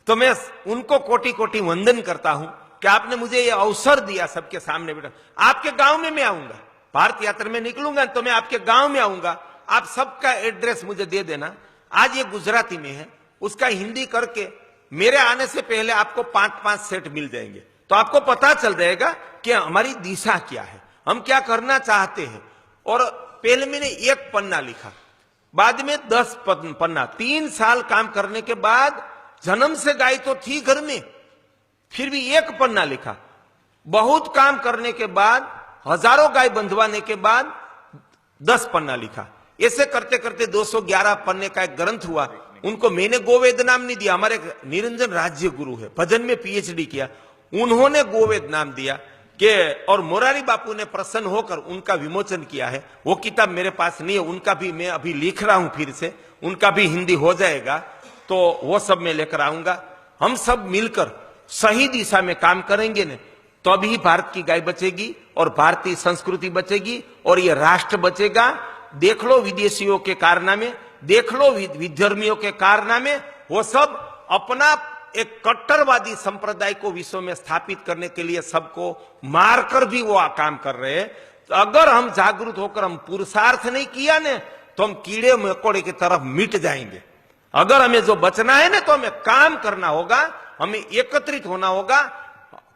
तो मैं उनको कोटि कोटि वंदन करता हूं कि आपने मुझे ये अवसर दिया सबके सामने बेटा। आपके गांव में मैं आऊंगा, भारत यात्रा में निकलूंगा तो मैं आपके गांव में आऊंगा। आप सबका एड्रेस मुझे दे देना। आज ये गुजराती में है, उसका हिंदी करके मेरे आने से पहले आपको 5-5 सेट मिल जाएंगे। तो आपको पता चल जाएगा कि हमारी दिशा क्या है, हम क्या करना चाहते हैं। और पहले मैंने एक पन्ना लिखा, बाद में 10 पन्ना। 3 साल काम करने के बाद जन्म से गाय तो थी घर में, फिर भी 1 पन्ना लिखा। बहुत काम करने के बाद, हजारों गाय बंधवाने के बाद 10 पन्ना लिखा। ऐसे करते करते 211 पन्ने का एक ग्रंथ हुआ। उनको मैंने गोवेद नाम नहीं दिया, हमारे निरंजन राज्य गुरु है, भजन में पीएचडी किया, उन्होंने गोवेद नाम दिया कि, और मोरारी बापू ने प्रसन्न होकर उनका विमोचन किया है। वो किताब मेरे पास नहीं है, उनका भी मैं अभी लिख रहा हूं, फिर से उनका भी हिंदी हो जाएगा, तो वो सब मैं लेकर आऊंगा। हम सब मिलकर सही दिशा में काम करेंगे न, तो अभी भारत की गाय बचेगी और भारतीय संस्कृति बचेगी और ये राष्ट्र बचेगा। देख लो विदेशियों के कारनामे, देख लो विधर्मियों के कारनामे, वो सब अपना एक कट्टरवादी संप्रदाय को विश्व में स्थापित करने के लिए सबको मारकर भी वो काम कर रहे हैं। तो अगर हम जागरूक होकर हम पुरुषार्थ नहीं किया ने, तो हम कीड़े मकोड़े की तरफ मिट जाएंगे। अगर हमें जो बचना है ना, तो हमें काम करना होगा, हमें एकत्रित होना होगा।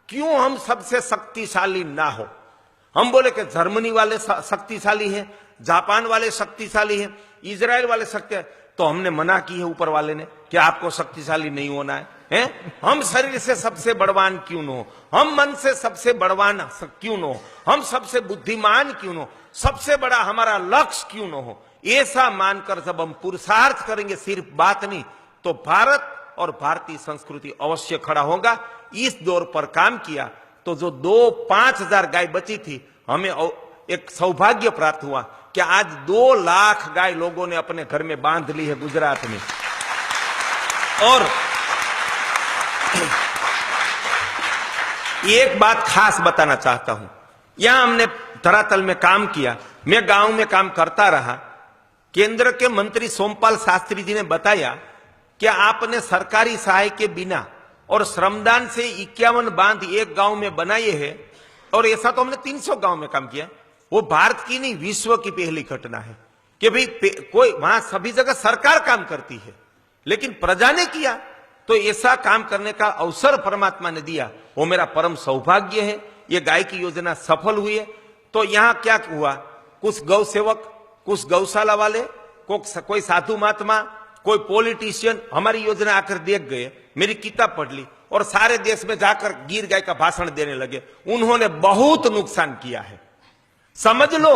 क्यों हम सबसे शक्तिशाली ना हो? हम बोले कि जर्मनी वाले शक्तिशाली हैं, जापान वाले शक्तिशाली हैं, इजराइल वाले शक्ति, तो हमने मना की है ऊपर वाले ने कि आपको शक्तिशाली नहीं होना है, हैं? हम शरीर से सबसे बड़वान क्यों न हो, हम मन से सबसे बड़वान क्यों न हो, हम सबसे बुद्धिमान क्यों न हो, सबसे बड़ा हमारा लक्ष्य क्यों न हो, ऐसा मानकर जब हम पुरुषार्थ करेंगे, सिर्फ बात नहीं, तो भारत और भारतीय संस्कृति अवश्य खड़ा होगा। इस दौर पर काम किया तो जो 2-5 गाय बची थी, हमें एक सौभाग्य प्राप्त हुआ कि आज 2 लाख गाय लोगों ने अपने घर में बांध ली है गुजरात में। और एक बात खास बताना चाहता हूं, यहां हमने धरातल में काम किया, मैं गांव में काम करता रहा। केंद्र के मंत्री सोमपाल शास्त्री जी ने बताया कि आपने सरकारी सहाय के बिना और श्रमदान से 51 बांध एक गांव में बनाए हैं, और ऐसा तो हमने 300 गांव में काम किया। वो भारत की नहीं, विश्व की पहली घटना है कि भाई कोई वहां सभी जगह सरकार काम करती है, लेकिन प्रजा ने किया, तो ऐसा काम करने का अवसर परमात्मा ने दिया। वो मेरा परम सौभाग्य है। ये गाय की योजना सफल हुई है। तो यहां क्या हुआ, कुछ गौ सेवक, कुछ गौशाला वाले, कोई साधु महात्मा, कोई पॉलिटिशियन हमारी योजना आकर देख गए, मेरी किताब पढ़ ली और सारे देश में जाकर गिर गाय का भाषण देने लगे। उन्होंने बहुत नुकसान किया है। समझ लो,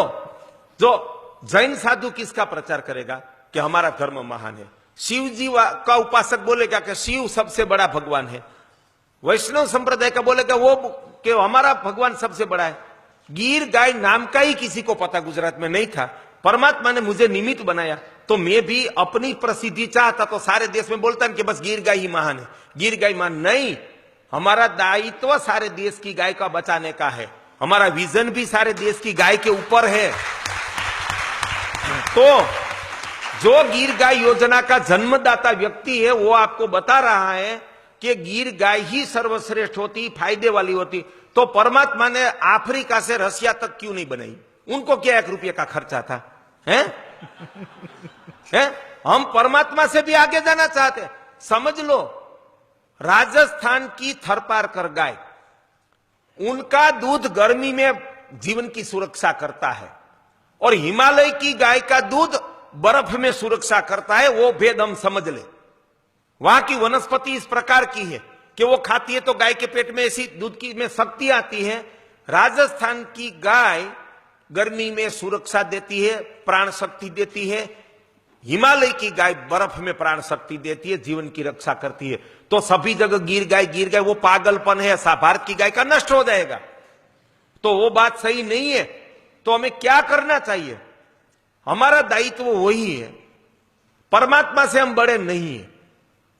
जो जैन साधु किसका प्रचार करेगा कि हमारा धर्म महान है, शिव जी का उपासक बोलेगा कि शिव सबसे बड़ा भगवान है, वैष्णव संप्रदाय का बोलेगा वो कि हमारा भगवान सबसे बड़ा है। गिर गाय नाम का ही किसी को पता गुजरात में नहीं था। परमात्मा ने मुझे निमित्त बनाया, तो मैं भी अपनी प्रसिद्धि चाहता तो सारे देश में बोलता कि बस गिर गाय ही महान है, गिर गाय महान नहीं। हमारा दायित्व सारे देश की गाय का बचाने का है, हमारा विजन भी सारे देश की गाय के ऊपर है। तो जो गिर गाय योजना का जन्मदाता व्यक्ति है, वो आपको बता रहा है कि गिर गाय ही सर्वश्रेष्ठ होती, फायदे वाली होती। तो परमात्मा ने अफ्रीका से रसिया तक क्यों नहीं बनाई? उनको क्या 1 रुपये का खर्चा था? हैं? हम परमात्मा से भी आगे जाना चाहते हैं। समझ लो, राजस्थान की थरपारकर गाय, उनका दूध गर्मी में जीवन की सुरक्षा करता है, और हिमालय की गाय का दूध बर्फ में सुरक्षा करता है। वो भेद हम समझ ले। वहां की वनस्पति इस प्रकार की है कि वो खाती है तो गाय के पेट में ऐसी दूध की में शक्ति आती है। राजस्थान की गाय गर्मी में सुरक्षा देती है, प्राण शक्ति देती है। हिमालय की गाय बर्फ में प्राण शक्ति देती है, जीवन की रक्षा करती है। तो सभी जगह गिर गाय वो पागलपन है, भारत की गाय का नष्ट हो जाएगा, तो वो बात सही नहीं है। तो हमें क्या करना चाहिए? हमारा दायित्व वही है, परमात्मा से हम बड़े नहीं है।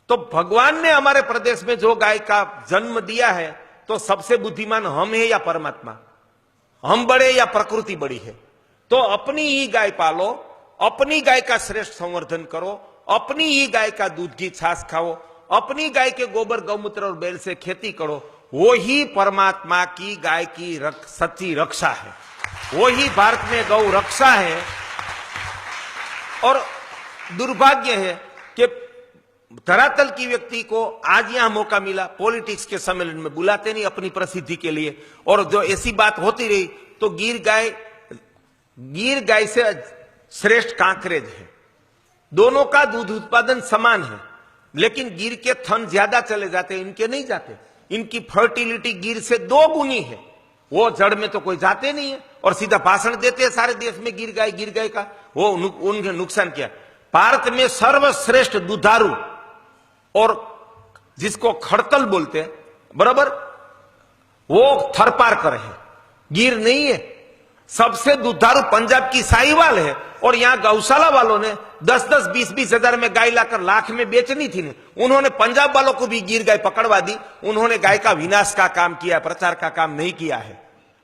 तो भगवान ने हमारे प्रदेश में जो गाय का जन्म दिया है, तो सबसे बुद्धिमान हम है या परमात्मा? हम बड़े या प्रकृति बड़ी है? तो अपनी ही गाय पालो, अपनी गाय का श्रेष्ठ संवर्धन करो, अपनी ही गाय का दूध की छाछ खाओ, अपनी गाय के गोबर गौमूत्र और बैल से खेती करो। वो ही परमात्मा की गाय की सच्ची रक्षा है, वो ही भारत में गौ रक्षा है। और दुर्भाग्य है कि धरातल की व्यक्ति को आज यहां मौका मिला, पॉलिटिक्स के सम्मेलन में बुलाते नहीं अपनी प्रसिद्धि के लिए, और जो ऐसी बात होती रही तो गिर गाय से श्रेष्ठ कांकरेज है। दोनों का दूध उत्पादन समान है, लेकिन गिर के थन ज्यादा चले जाते हैं, इनके नहीं जाते। इनकी फर्टिलिटी गिर से 2 गुनी है। वो जड़ में तो कोई जाते नहीं है और सीधा भाषण देते हैं सारे देश में गिर गए का। वो उनके नुकसान किया। भारत में सर्वश्रेष्ठ दुधारू और जिसको खड़कल बोलते हैं, बराबर, वो थरपारकर है, गिर नहीं है। सबसे दुधारू पंजाब की साहिवाल है और यहां गौशाला वालों ने 10-10, 20-20 हजार में गाय लाकर लाख में बेचनी थी। उन्होंने पंजाब वालों को भी गिर गाय पकड़वा दी। उन्होंने गाय का विनाश का काम किया, प्रचार का काम नहीं किया है।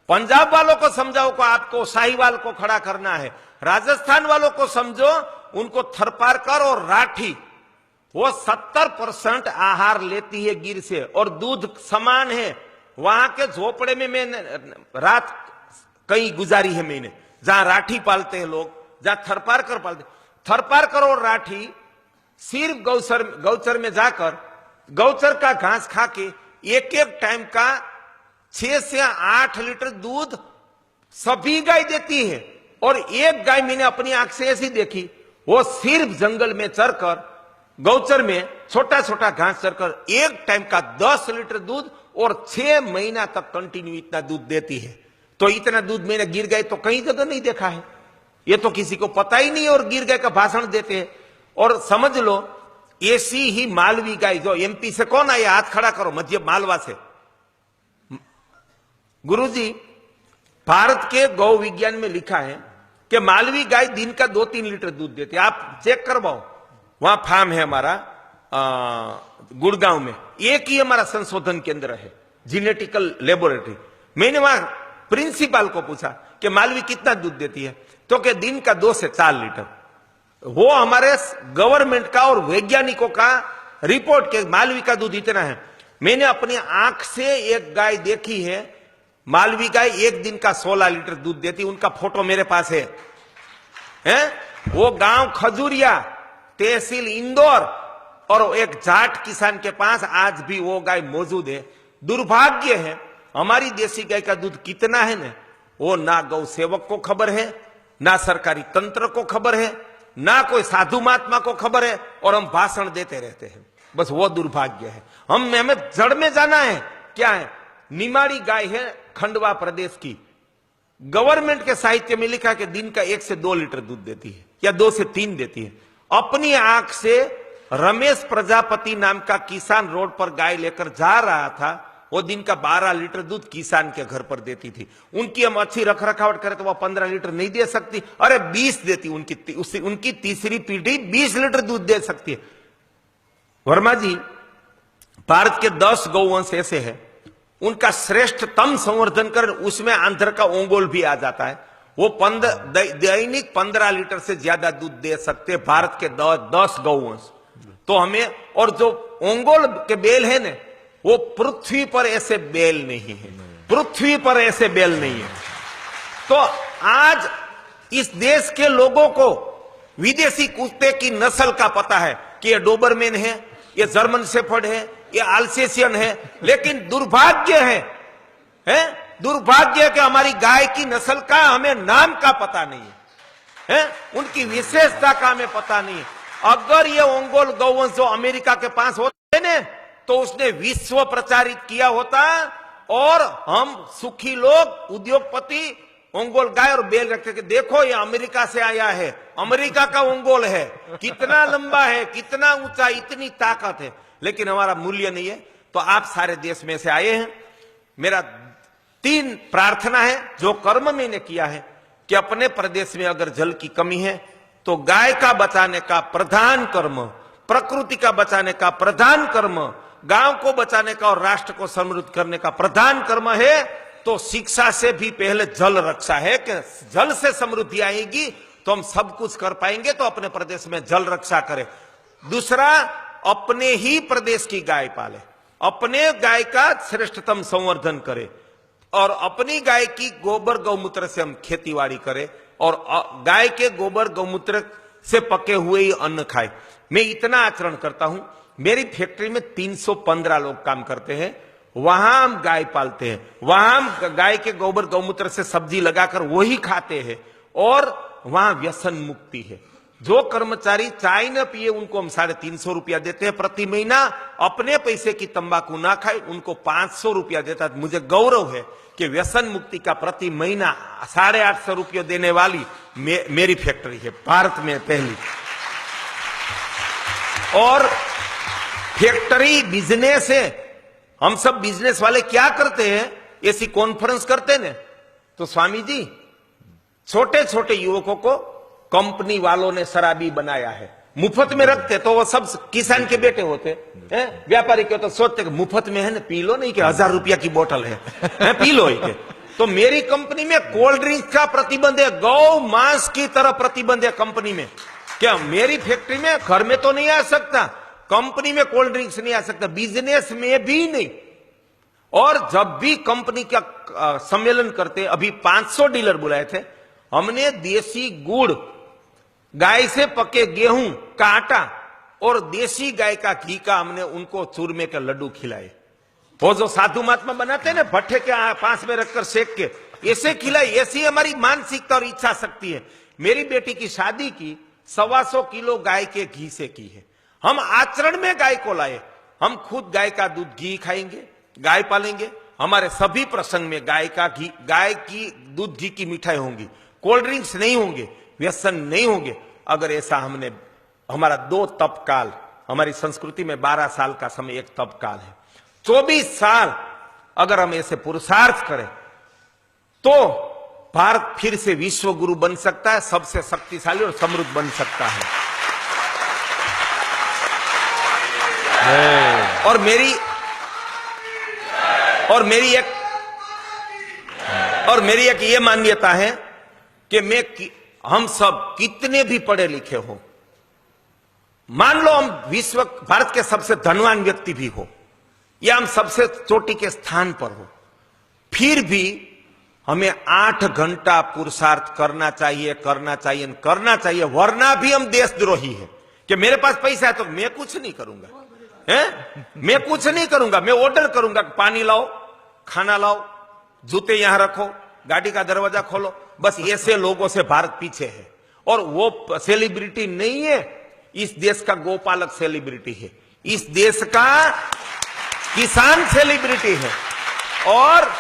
पंजाब वालों को समझाओ को आपको साहिवाल को खड़ा करना है। राजस्थान वालों को समझो, उनको थरपारकर और राठी, वो 70% आहार लेती है गिर से और दूध समान है। वहां के झोपड़े में मैंने रात कई गुजारी है मैंने, जहां राठी पालते हैं लोग, जहां थरपारकर पालते। थरपारकर और राठी सिर्फ गौचर में जाकर गौचर का घास खा के एक टाइम का 6 से 8 लीटर दूध सभी गाय देती है। और एक गाय मैंने अपनी आंख से ऐसी देखी, वो सिर्फ जंगल में चरकर, गौचर में छोटा छोटा घास चरकर एक टाइम का 10 लीटर दूध और 6 महीना तक कंटिन्यू इतना दूध देती है। तो इतना दूध मैंने गिर गए तो कहीं जगह नहीं देखा है। ये तो किसी को पता ही नहीं और गिर गए का भाषण देते हैं। और समझ लो, ऐसी ही मालवी गाय, जो एमपी से कौन आया, हाथ खड़ा करो, मध्य मालवा से। गुरुजी, भारत के गौ विज्ञान में लिखा है कि मालवी गाय दिन का 2-3 लीटर दूध देती है। आप चेक करवाओ, वहां फार्म है हमारा गुड़गांव में, एक ही हमारा संशोधन केंद्र है, जेनेटिकल लेबोरेटरी। मैंने वहां प्रिंसिपल को पूछा कि मालवी कितना दूध देती है, तो कि दिन का 2 से 4 लीटर। वो हमारे गवर्नमेंट का और वैज्ञानिकों का रिपोर्ट के मालवी का दूध इतना है। मैंने अपनी आंख से एक गाय देखी है, मालवी गाय एक दिन का 16 लीटर दूध देती, उनका फोटो मेरे पास है। वो गांव खजूरिया, तहसील इंदौर, और एक जाट किसान के पास आज भी वो गाय मौजूद है। दुर्भाग्य है, हमारी देसी गाय का दूध कितना है ना, वो ना गौ सेवक को खबर है, ना सरकारी तंत्र को खबर है, ना कोई साधु महात्मा को खबर है, और हम भाषण देते रहते हैं। बस वो दुर्भाग्य है। हमें जड़ में जाना है। क्या है? निमाड़ी गाय है खंडवा प्रदेश की। गवर्नमेंट के साहित्य में लिखा कि दिन का 1 से 2 लीटर दूध देती है या 2 से 3 देती है। अपनी आंख से रमेश प्रजापति नाम का किसान रोड पर गाय लेकर जा रहा था, वो दिन का 12 लीटर दूध किसान के घर पर देती थी। उनकी हम अच्छी रखरखावट करें तो वह 15 लीटर नहीं दे सकती, अरे 20 देती। उनकी तीसरी पीढ़ी 20 लीटर दूध दे सकती है। वर्मा जी, भारत के 10 गौवंश ऐसे हैं, उनका श्रेष्ठतम संवर्धन कर, उसमें आंध्र का ओंगोल भी आ जाता है। वो दैनिक 15 लीटर से ज्यादा दूध दे सकते हैं, भारत के 10 गौवंश। तो हमें, और जो ओंगोल के बैल है ना, वो पृथ्वी पर ऐसे बैल नहीं है, पृथ्वी पर ऐसे बैल नहीं है। तो आज इस देश के लोगों को विदेशी कुत्ते की नस्ल का पता है कि ये डोबरमैन है, ये जर्मन शेफर्ड है, ये अल्सेशियन है, लेकिन दुर्भाग्य है दुर्भाग्य कि हमारी गाय की नस्ल का हमें नाम का पता नहीं है, उनकी विशेषता का हमें पता नहीं है। अगर ये ओंगोल गौवंश जो अमेरिका के पास होते ने, तो उसने विश्व प्रचारित किया होता और हम सुखी लोग, उद्योगपति ओंगोल गाय और बैल रखते कि देखो ये अमेरिका से आया है, अमेरिका का ओंगोल है, कितना लंबा है, कितना ऊंचा, इतनी ताकत है, लेकिन हमारा मूल्य नहीं है। तो आप सारे देश में से आए हैं। मेरा 3 प्रार्थना है, जो कर्म मैंने किया है कि अपने प्रदेश में अगर जल की कमी है तो गाय का बचाने का प्रधान कर्म, प्रकृति का बचाने का प्रधान कर्म, गांव को बचाने का और राष्ट्र को समृद्ध करने का प्रधान कर्म है। तो शिक्षा से भी पहले जल रक्षा है कि जल से समृद्धि आएगी तो हम सब कुछ कर पाएंगे। तो अपने प्रदेश में जल रक्षा करें। दूसरा, अपने ही प्रदेश की गाय पाले, अपने गाय का श्रेष्ठतम संवर्धन करें और अपनी गाय की गोबर गौमूत्र से हम खेतीबाड़ी करें और गाय के गोबर गौमूत्र से पके हुए ही अन्न खाए। मैं इतना आचरण करता हूं, मेरी फैक्ट्री में 315 लोग काम करते हैं, वहां हम गाय पालते हैं, वहां हम गाय के गोबर गौमूत्र से सब्जी लगाकर वही खाते हैं और वहां व्यसन मुक्ति है। जो कर्मचारी चाय न पिए उनको हम 350 रुपया देते हैं प्रति महीना, अपने पैसे की तंबाकू ना खाए उनको 500 रुपया देता है। मुझे गौरव है कि व्यसन मुक्ति का प्रति महीना 850 रुपये देने वाली मेरी फैक्ट्री है, भारत में पहली। और फैक्ट्री बिजनेस है। हम सब बिजनेस वाले क्या करते हैं, ऐसी कॉन्फ्रेंस करते हैं तो स्वामी जी छोटे छोटे युवकों को कंपनी वालों ने शराबी बनाया है, मुफ्त में रखते तो वो सब किसान के बेटे होते हैं, व्यापारी के तो सोचते कि मुफ्त में है ना, पी लो, नहीं कि 1000 रुपया की बोतल है पी लो ही। तो मेरी कंपनी में कोल्ड ड्रिंक्स का प्रतिबंध है, गौ मांस की तरह प्रतिबंध है कंपनी में। क्या मेरी फैक्ट्री में, घर में तो नहीं आ सकता, कंपनी में कोल्ड ड्रिंक्स नहीं आ सकता, बिजनेस में भी नहीं। और जब भी कंपनी का सम्मेलन करते, अभी 500 डीलर बुलाए थे, हमने देसी गुड़, गाय से पके गेहूं का आटा और देसी गाय का घी का हमने उनको चूरमे के लड्डू खिलाए। वो जो साधु महात्मा बनाते हैं ना, भट्ठे के पास में रखकर सेक के, ऐसे खिलाए। ऐसी हमारी मानसिकता और इच्छा शक्ति है। मेरी बेटी की शादी की 125 किलो गाय के घी से की है। हम आचरण में गाय को लाए, हम खुद गाय का दूध घी खाएंगे, गाय पालेंगे। हमारे सभी प्रसंग में गाय का घी, गाय की दूध घी की मिठाई होंगी, कोल्ड ड्रिंक्स नहीं होंगे, व्यसन नहीं होंगे। अगर ऐसा हमने, हमारा 2 तपकाल, हमारी संस्कृति में 12 साल का समय एक तपकाल है, 24 साल अगर हम ऐसे पुरुषार्थ करें तो भारत फिर से विश्व गुरु बन सकता है, सबसे शक्तिशाली और समृद्ध बन सकता है। और मेरी एक ये मान्यता है कि हम सब कितने भी पढ़े लिखे हो, मान लो हम भारत के सबसे धनवान व्यक्ति भी हो या हम सबसे चोटी के स्थान पर हो, फिर भी हमें 8 घंटा पुरुषार्थ करना चाहिए, वरना भी हम देशद्रोही है। कि मेरे पास पैसा है तो मैं कुछ नहीं करूंगा, मैं कुछ नहीं करूंगा, मैं ऑर्डर करूंगा, पानी लाओ, खाना लाओ, जूते यहां रखो, गाड़ी का दरवाजा खोलो। बस ऐसे लोगों से भारत पीछे है। और वो सेलिब्रिटी नहीं है, इस देश का गोपालक सेलिब्रिटी है, इस देश का किसान सेलिब्रिटी है। और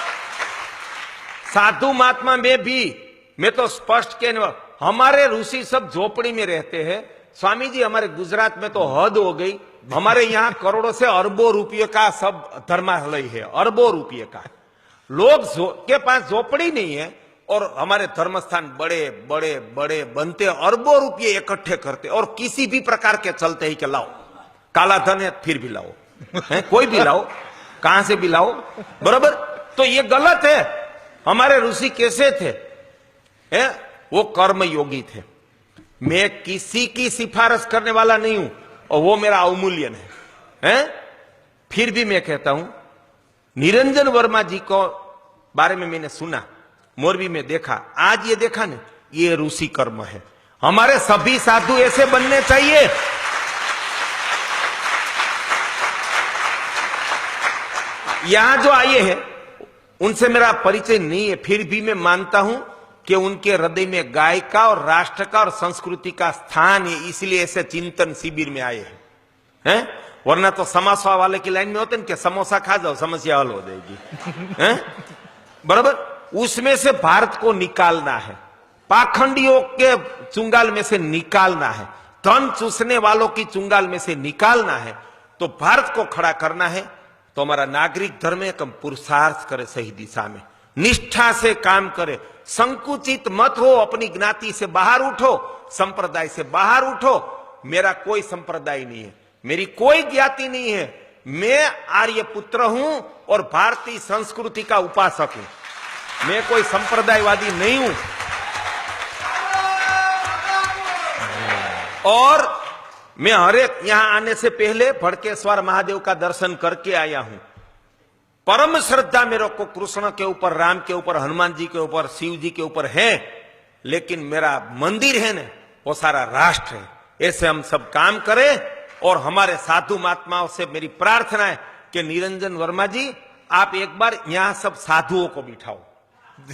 साधु महात्मा में भी मैं तो स्पष्ट कहने, हमारे ऋषि सब झोपड़ी में रहते हैं। स्वामी जी हमारे गुजरात में तो हद हो गई, हमारे यहां करोड़ों से अरबों रुपये का सब धर्मालय है, अरबों रुपये का। लोग के पास झोपड़ी नहीं है और हमारे धर्मस्थान बड़े बड़े बड़े बनते, अरबों रुपये इकट्ठे करते और किसी भी प्रकार के चलते ही कि लाओ, काला धन है फिर भी लाओ, कोई भी लाओ, कहां से भी लाओ, बराबर। तो ये गलत है। हमारे ऋषि कैसे थे, वो कर्म योगी थे। मैं किसी की सिफारिश करने वाला नहीं हूं और वो मेरा अवमूल्यन है। फिर भी मैं कहता हूं, निरंजन वर्मा जी को बारे में मैंने सुना, मोरबी में देखा, आज ये देखा ना, ये ऋषि कर्म है। हमारे सभी साधु ऐसे बनने चाहिए। यहां जो आए हैं उनसे मेरा परिचय नहीं है, फिर भी मैं मानता हूं कि उनके हृदय में गाय का और राष्ट्र का और संस्कृति का स्थान है, इसलिए ऐसे चिंतन शिविर में आए हैं। वरना तो समोसा वाले की लाइन में होते हैं कि समोसा खा जाओ समस्या हल हो जाएगी, बराबर। उसमें से भारत को निकालना है, पाखंडियों के चुंगाल में से निकालना है, धन चूसने वालों की चुंगाल में से निकालना है। तो भारत को खड़ा करना है तो हमारा नागरिक धर्म है कि हम पुरुषार्थ करें, सही दिशा में निष्ठा से काम करें, संकुचित मत हो, अपनी ज्ञाति से बाहर उठो, संप्रदाय से बाहर उठो। मेरा कोई संप्रदाय नहीं है, मेरी कोई ज्ञाति नहीं है, मैं आर्य पुत्र हूं और भारतीय संस्कृति का उपासक हूं, मैं कोई संप्रदायवादी नहीं हूं। और मैं हरेक यहां आने से पहले भड़केश्वर महादेव का दर्शन करके आया हूं। परम श्रद्धा मेरे को कृष्ण के ऊपर, राम के ऊपर, हनुमान जी के ऊपर, शिव जी के ऊपर है, लेकिन मेरा मंदिर है ना, वो सारा राष्ट्र है। ऐसे हम सब काम करें। और हमारे साधु महात्माओं से मेरी प्रार्थना है कि निरंजन वर्मा जी, आप एक बार यहां सब साधुओं को बिठाओ,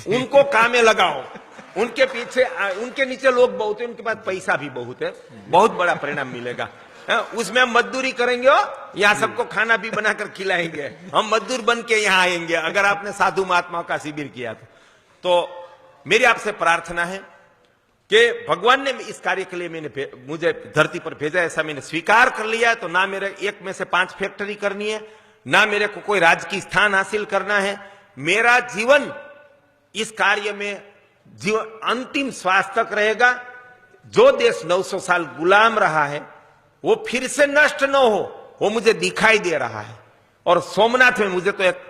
उनको काम में लगाओ, उनके पीछे, उनके नीचे लोग बहुत है, उनके पास पैसा भी बहुत है, बहुत बड़ा परिणाम मिलेगा। उसमें हम मजदूरी करेंगे, यहाँ सबको खाना भी बनाकर खिलाएंगे, हम मजदूर बन के यहाँ आएंगे अगर आपने साधु महात्माओं का शिविर किया तो मेरी आपसे प्रार्थना है कि भगवान ने इस कार्य के लिए मुझे धरती पर भेजा, ऐसा मैंने स्वीकार कर लिया है। तो ना मेरे 1 में से 5 फैक्ट्री करनी है, ना मेरे को कोई राजकीय स्थान हासिल करना है। मेरा जीवन इस कार्य में जीवन अंतिम श्वास तक रहेगा। जो देश 900 साल गुलाम रहा है वो फिर से नष्ट न हो, वो मुझे दिखाई दे रहा है। और सोमनाथ में मुझे तो एक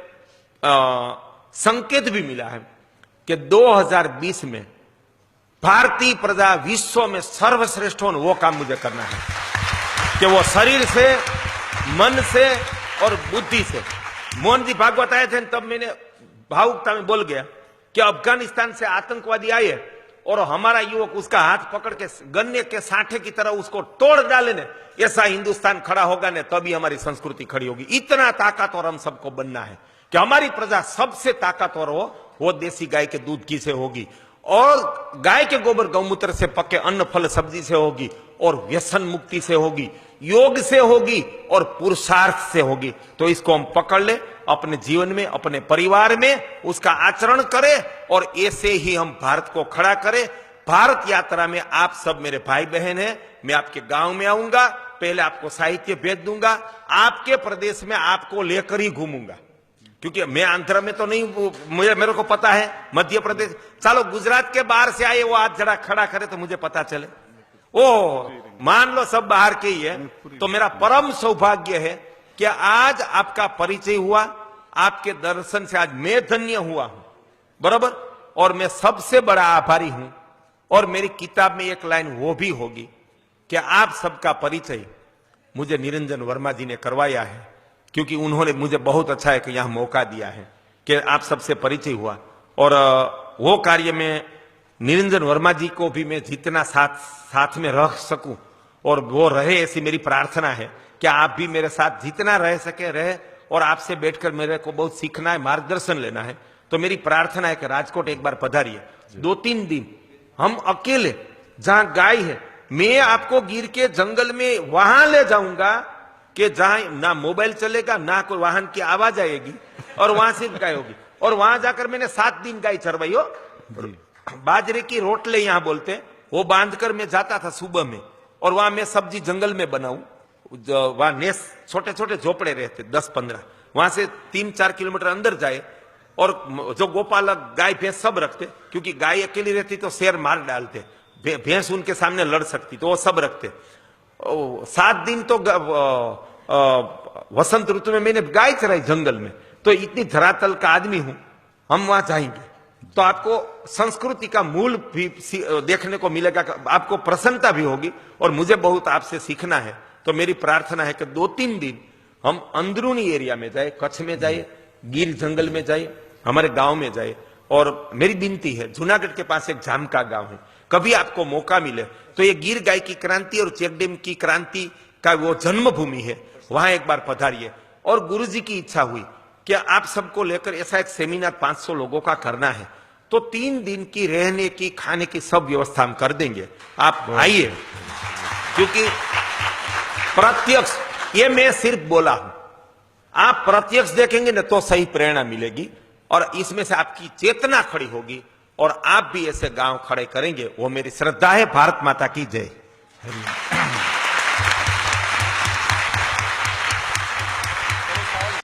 संकेत भी मिला है कि 2020 में भारतीय प्रजा विश्व में सर्वश्रेष्ठ हो, वो काम मुझे करना है कि वो शरीर से, मन से और बुद्धि से। मोहन जी भागवत आए थे, तब मैंने भावुकता में बोल गया कि अफगानिस्तान से आतंकवादी आए और हमारा युवक उसका हाथ पकड़ के गन्ने के साठे की तरह उसको तोड़ डाले ने, ऐसा हिंदुस्तान खड़ा होगा ने तभी हमारी संस्कृति खड़ी होगी। इतना ताकतवर हम सबको बनना है कि हमारी प्रजा सबसे ताकतवर हो, वो देसी गाय के दूध की से होगी और गाय के गोबर गौमूत्र से पके अन्न फल सब्जी से होगी और व्यसन मुक्ति से होगी, योग से होगी और पुरुषार्थ से होगी। तो इसको हम पकड़ ले, अपने जीवन में, अपने परिवार में उसका आचरण करें और ऐसे ही हम भारत को खड़ा करें। भारत यात्रा में आप सब मेरे भाई बहन हैं, मैं आपके गांव में आऊंगा, पहले आपको साहित्य भेज दूंगा, आपके प्रदेश में आपको लेकर ही घूमूंगा, क्योंकि मैं आंध्र में तो नहीं, मेरे को पता है, मध्य प्रदेश, चलो गुजरात के बाहर से आए वो आप जरा खड़ा करे तो मुझे पता चले। ओ मान लो सब बाहर के ही है, तो मेरा परम सौभाग्य है कि आज आपका परिचय हुआ, आपके दर्शन से आज मैं धन्य हुआ हूं, बराबर। और मैं सबसे बड़ा आभारी हूं। और मेरी किताब में एक लाइन वो भी होगी कि आप सबका परिचय मुझे निरंजन वर्मा जी ने करवाया है, क्योंकि उन्होंने मुझे बहुत अच्छा है कि यहां मौका दिया है कि आप सबसे परिचय हुआ। और वो कार्य में निरंजन वर्मा जी को भी मैं जितना साथ में रह सकूं और वो रहे, ऐसी मेरी प्रार्थना है कि आप भी मेरे साथ जितना रह सके रहे। और आपसे बैठकर मेरे को बहुत सीखना है, मार्गदर्शन लेना है। तो मेरी प्रार्थना है कि राजकोट एक बार पधारिए, 2-3 दिन हम अकेले, जहां गाय है, मैं आपको गिर के जंगल में वहां ले जाऊंगा कि जहां ना मोबाइल चलेगा, ना कोई वाहन की आवाज आएगी और वहां सिर्फ गाय होगी। और वहां जाकर मैंने 7 दिन गाय चरवाई हो, बाजरे की रोटले यहां बोलते हैं, वो बांधकर मैं जाता था सुबह में और वहां मैं सब्जी जंगल में बनाऊं। वहां नेस छोटे छोटे झोपड़े रहते 10-15, वहां से 3-4 किलोमीटर अंदर जाए और जो गोपालक गाय भैंस सब रखते, क्योंकि गाय अकेली रहती तो शेर मार डालते, भैंस उनके सामने लड़ सकती, तो वो सब रखते। 7 दिन तो वसंत ऋतु में मैंने गाय चराई जंगल में। तो इतनी धरातल का आदमी हूं, हम वहां जाएंगे तो आपको संस्कृति का मूल भी देखने को मिलेगा, आपको प्रसन्नता भी होगी और मुझे बहुत आपसे सीखना है। तो मेरी प्रार्थना है कि 2-3 दिन हम अंदरूनी एरिया में जाए, कच्छ में जाए, गिर जंगल में जाए, हमारे गांव में जाए। और मेरी विनती है, जूनागढ़ के पास एक जामका गांव है, कभी आपको मौका मिले तो ये गिर गाय की क्रांति और चेकडेम की क्रांति का वो जन्मभूमि है, वहां एक बार पधारिए। और गुरुजी की इच्छा हुई कि आप सबको लेकर ऐसा एक सेमिनार 500 लोगों का करना है, तो 3 दिन की रहने की, खाने की सब व्यवस्था हम कर देंगे, आप आइए। क्योंकि प्रत्यक्ष, ये मैं सिर्फ बोला हूं, आप प्रत्यक्ष देखेंगे ना तो सही प्रेरणा मिलेगी और इसमें से आपकी चेतना खड़ी होगी और आप भी ऐसे गांव खड़े करेंगे। वो मेरी श्रद्धा है। भारत माता की जय।